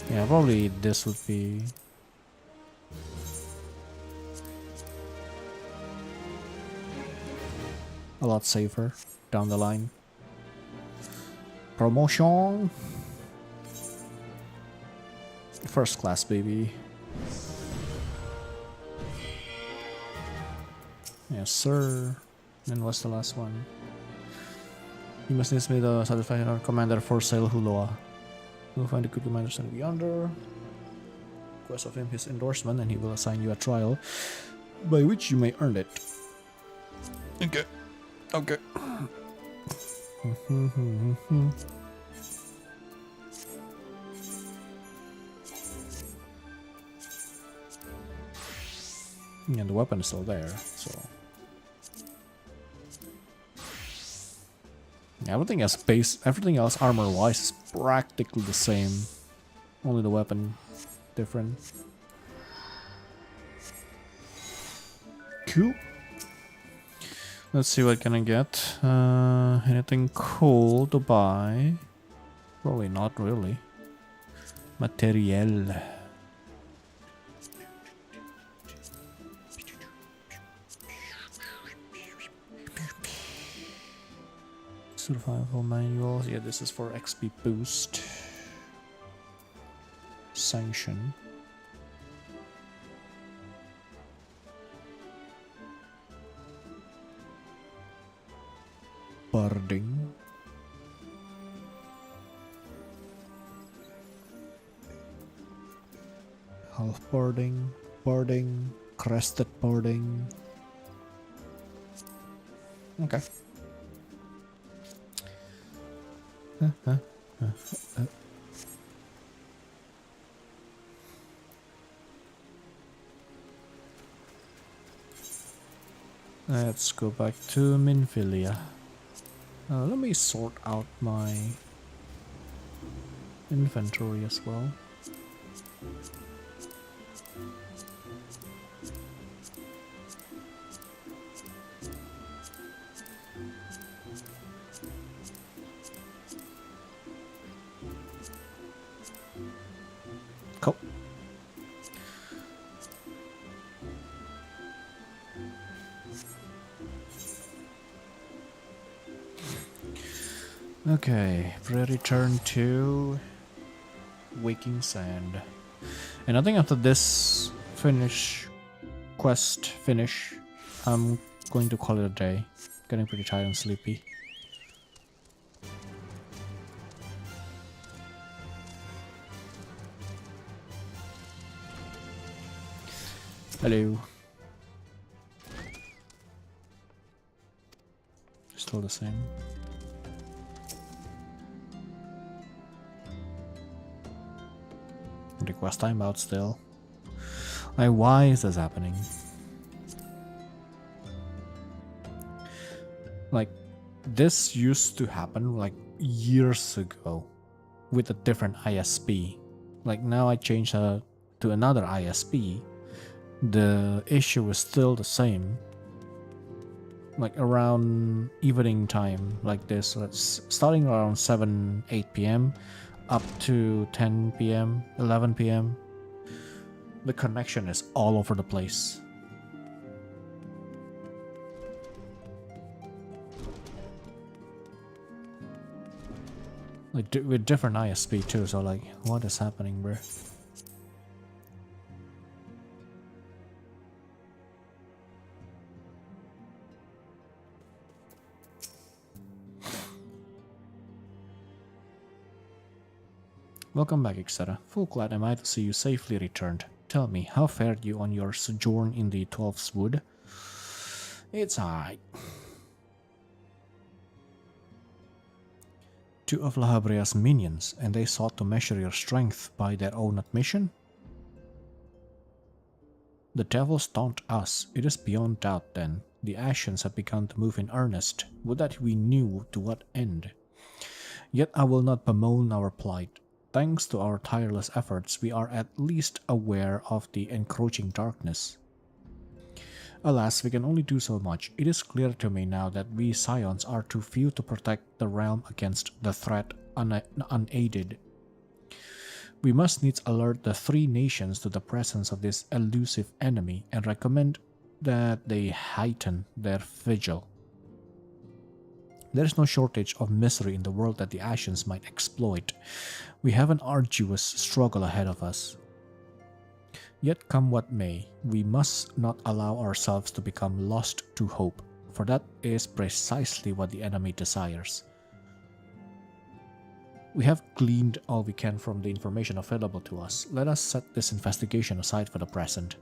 Yeah, probably this would be a lot safer down the line. Promotion. First class, baby. Yes, sir. And what's the last one? You must need the satisfaction commander for sale Huloa. You'll find a good commander standing yonder. Request of him his endorsement, and he will assign you a trial, by which you may earn it. Okay. Okay. And the weapon is still there, so everything else armor wise is practically the same. Only the weapon different. Cool. Let's see what can I get. Anything cool to buy? Probably not really. Materiel. Survival manuals. Yeah, this is for XP boost. Sanction. Boarding. Half boarding. Boarding. Crested boarding. Okay. Let's go back to Minfilia. Let me sort out my inventory as well. Cool. Okay, return to Waking Sand. And I think after this quest finish, I'm going to call it a day. Getting pretty tired and sleepy. Hello. Still the same. Request timeout still. Like, why is this happening? Like, this used to happen like years ago with a different ISP. Like, now I changed to another ISP. The issue is still the same. Like around evening time, like this. So it's starting around 7-8 p.m. up to 10 p.m., 11 p.m. The connection is all over the place. Like with different ISP too, so like, what is happening, bro? Welcome back, etc. Full glad am I to see you safely returned. tell me, how fared you on your sojourn in the 12th Wood? It's alright. Two of La Habria's minions, and they sought to measure your strength by their own admission? The devils taunt us. It is beyond doubt, then. The Ascians have begun to move in earnest. Would that we knew to what end. Yet I will not bemoan our plight. Thanks to our tireless efforts, we are at least aware of the encroaching darkness. Alas, we can only do so much. It is clear to me now that we Scions are too few to protect the realm against the threat unaided. We must needs alert the three nations to the presence of this elusive enemy and recommend that they heighten their vigil. There is no shortage of misery in the world that the Ascians might exploit. We have an arduous struggle ahead of us. Yet come what may, we must not allow ourselves to become lost to hope, for that is precisely what the enemy desires. We have gleaned all we can from the information available to us. Let us set this investigation aside for the present.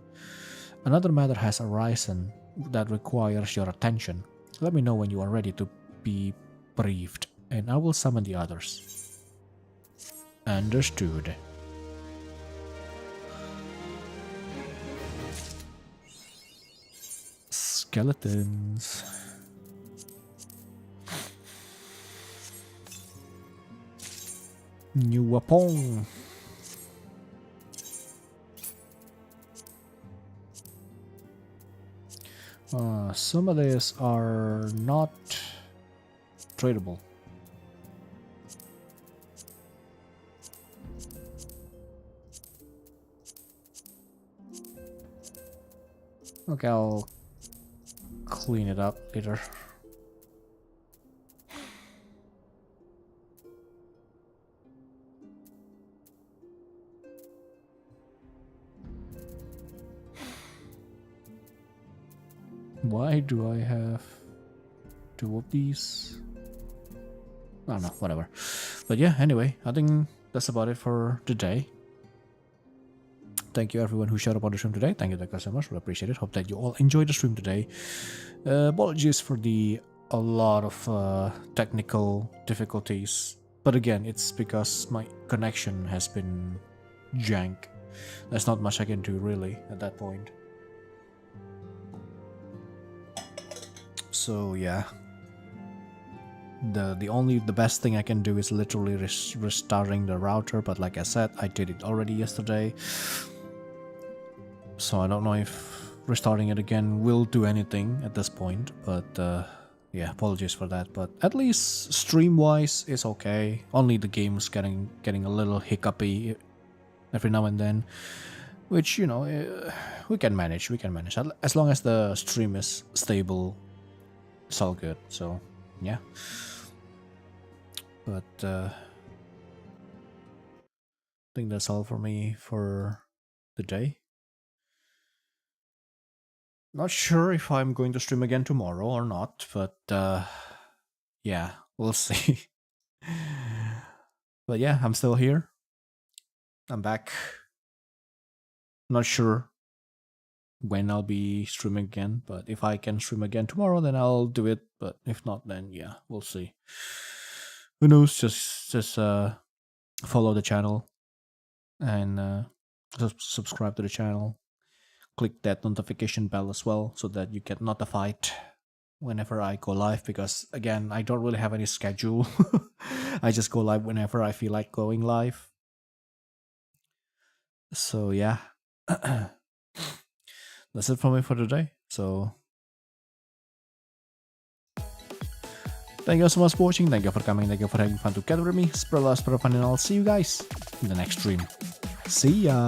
Another matter has arisen that requires your attention. Let me know when you are ready to be briefed, and I will summon the others. Understood. Skeletons. New weapon. Some of these are not tradable. Okay, I'll clean it up later. Why do I have two of these? I don't know, whatever. But yeah, anyway, I think that's about it for today. Thank you everyone who showed up on the stream today. Thank you so much. We appreciate it. Hope that you all enjoyed the stream today. Apologies for a lot of technical difficulties. But again, it's because my connection has been jank. There's not much I can do really at that point. So yeah, the best thing I can do is literally restarting the router, but like I said, I did it already yesterday, so I don't know if restarting it again will do anything at this point. But yeah, apologies for that. But at least stream wise it's okay. Only the game's getting a little hiccupy every now and then, which, you know, we can manage. As long as the stream is stable, it's all good. So yeah, but I think that's all for me for the day. Not sure if I'm going to stream again tomorrow or not, but yeah, we'll see. But yeah, I'm still here. I'm back. Not sure when I'll be streaming again, but if I can stream again tomorrow, then I'll do it. But if not, then yeah, we'll see. Who knows? Just follow the channel and subscribe to the channel. Click that notification bell as well, so that you get notified whenever I go live. Because again, I don't really have any schedule. I just go live whenever I feel like going live. So yeah. That's it from me for today. So thank you so much for watching. Thank you for coming. Thank you for having fun together with me. Spread love, spread fun, and I'll see you guys in the next stream. See ya.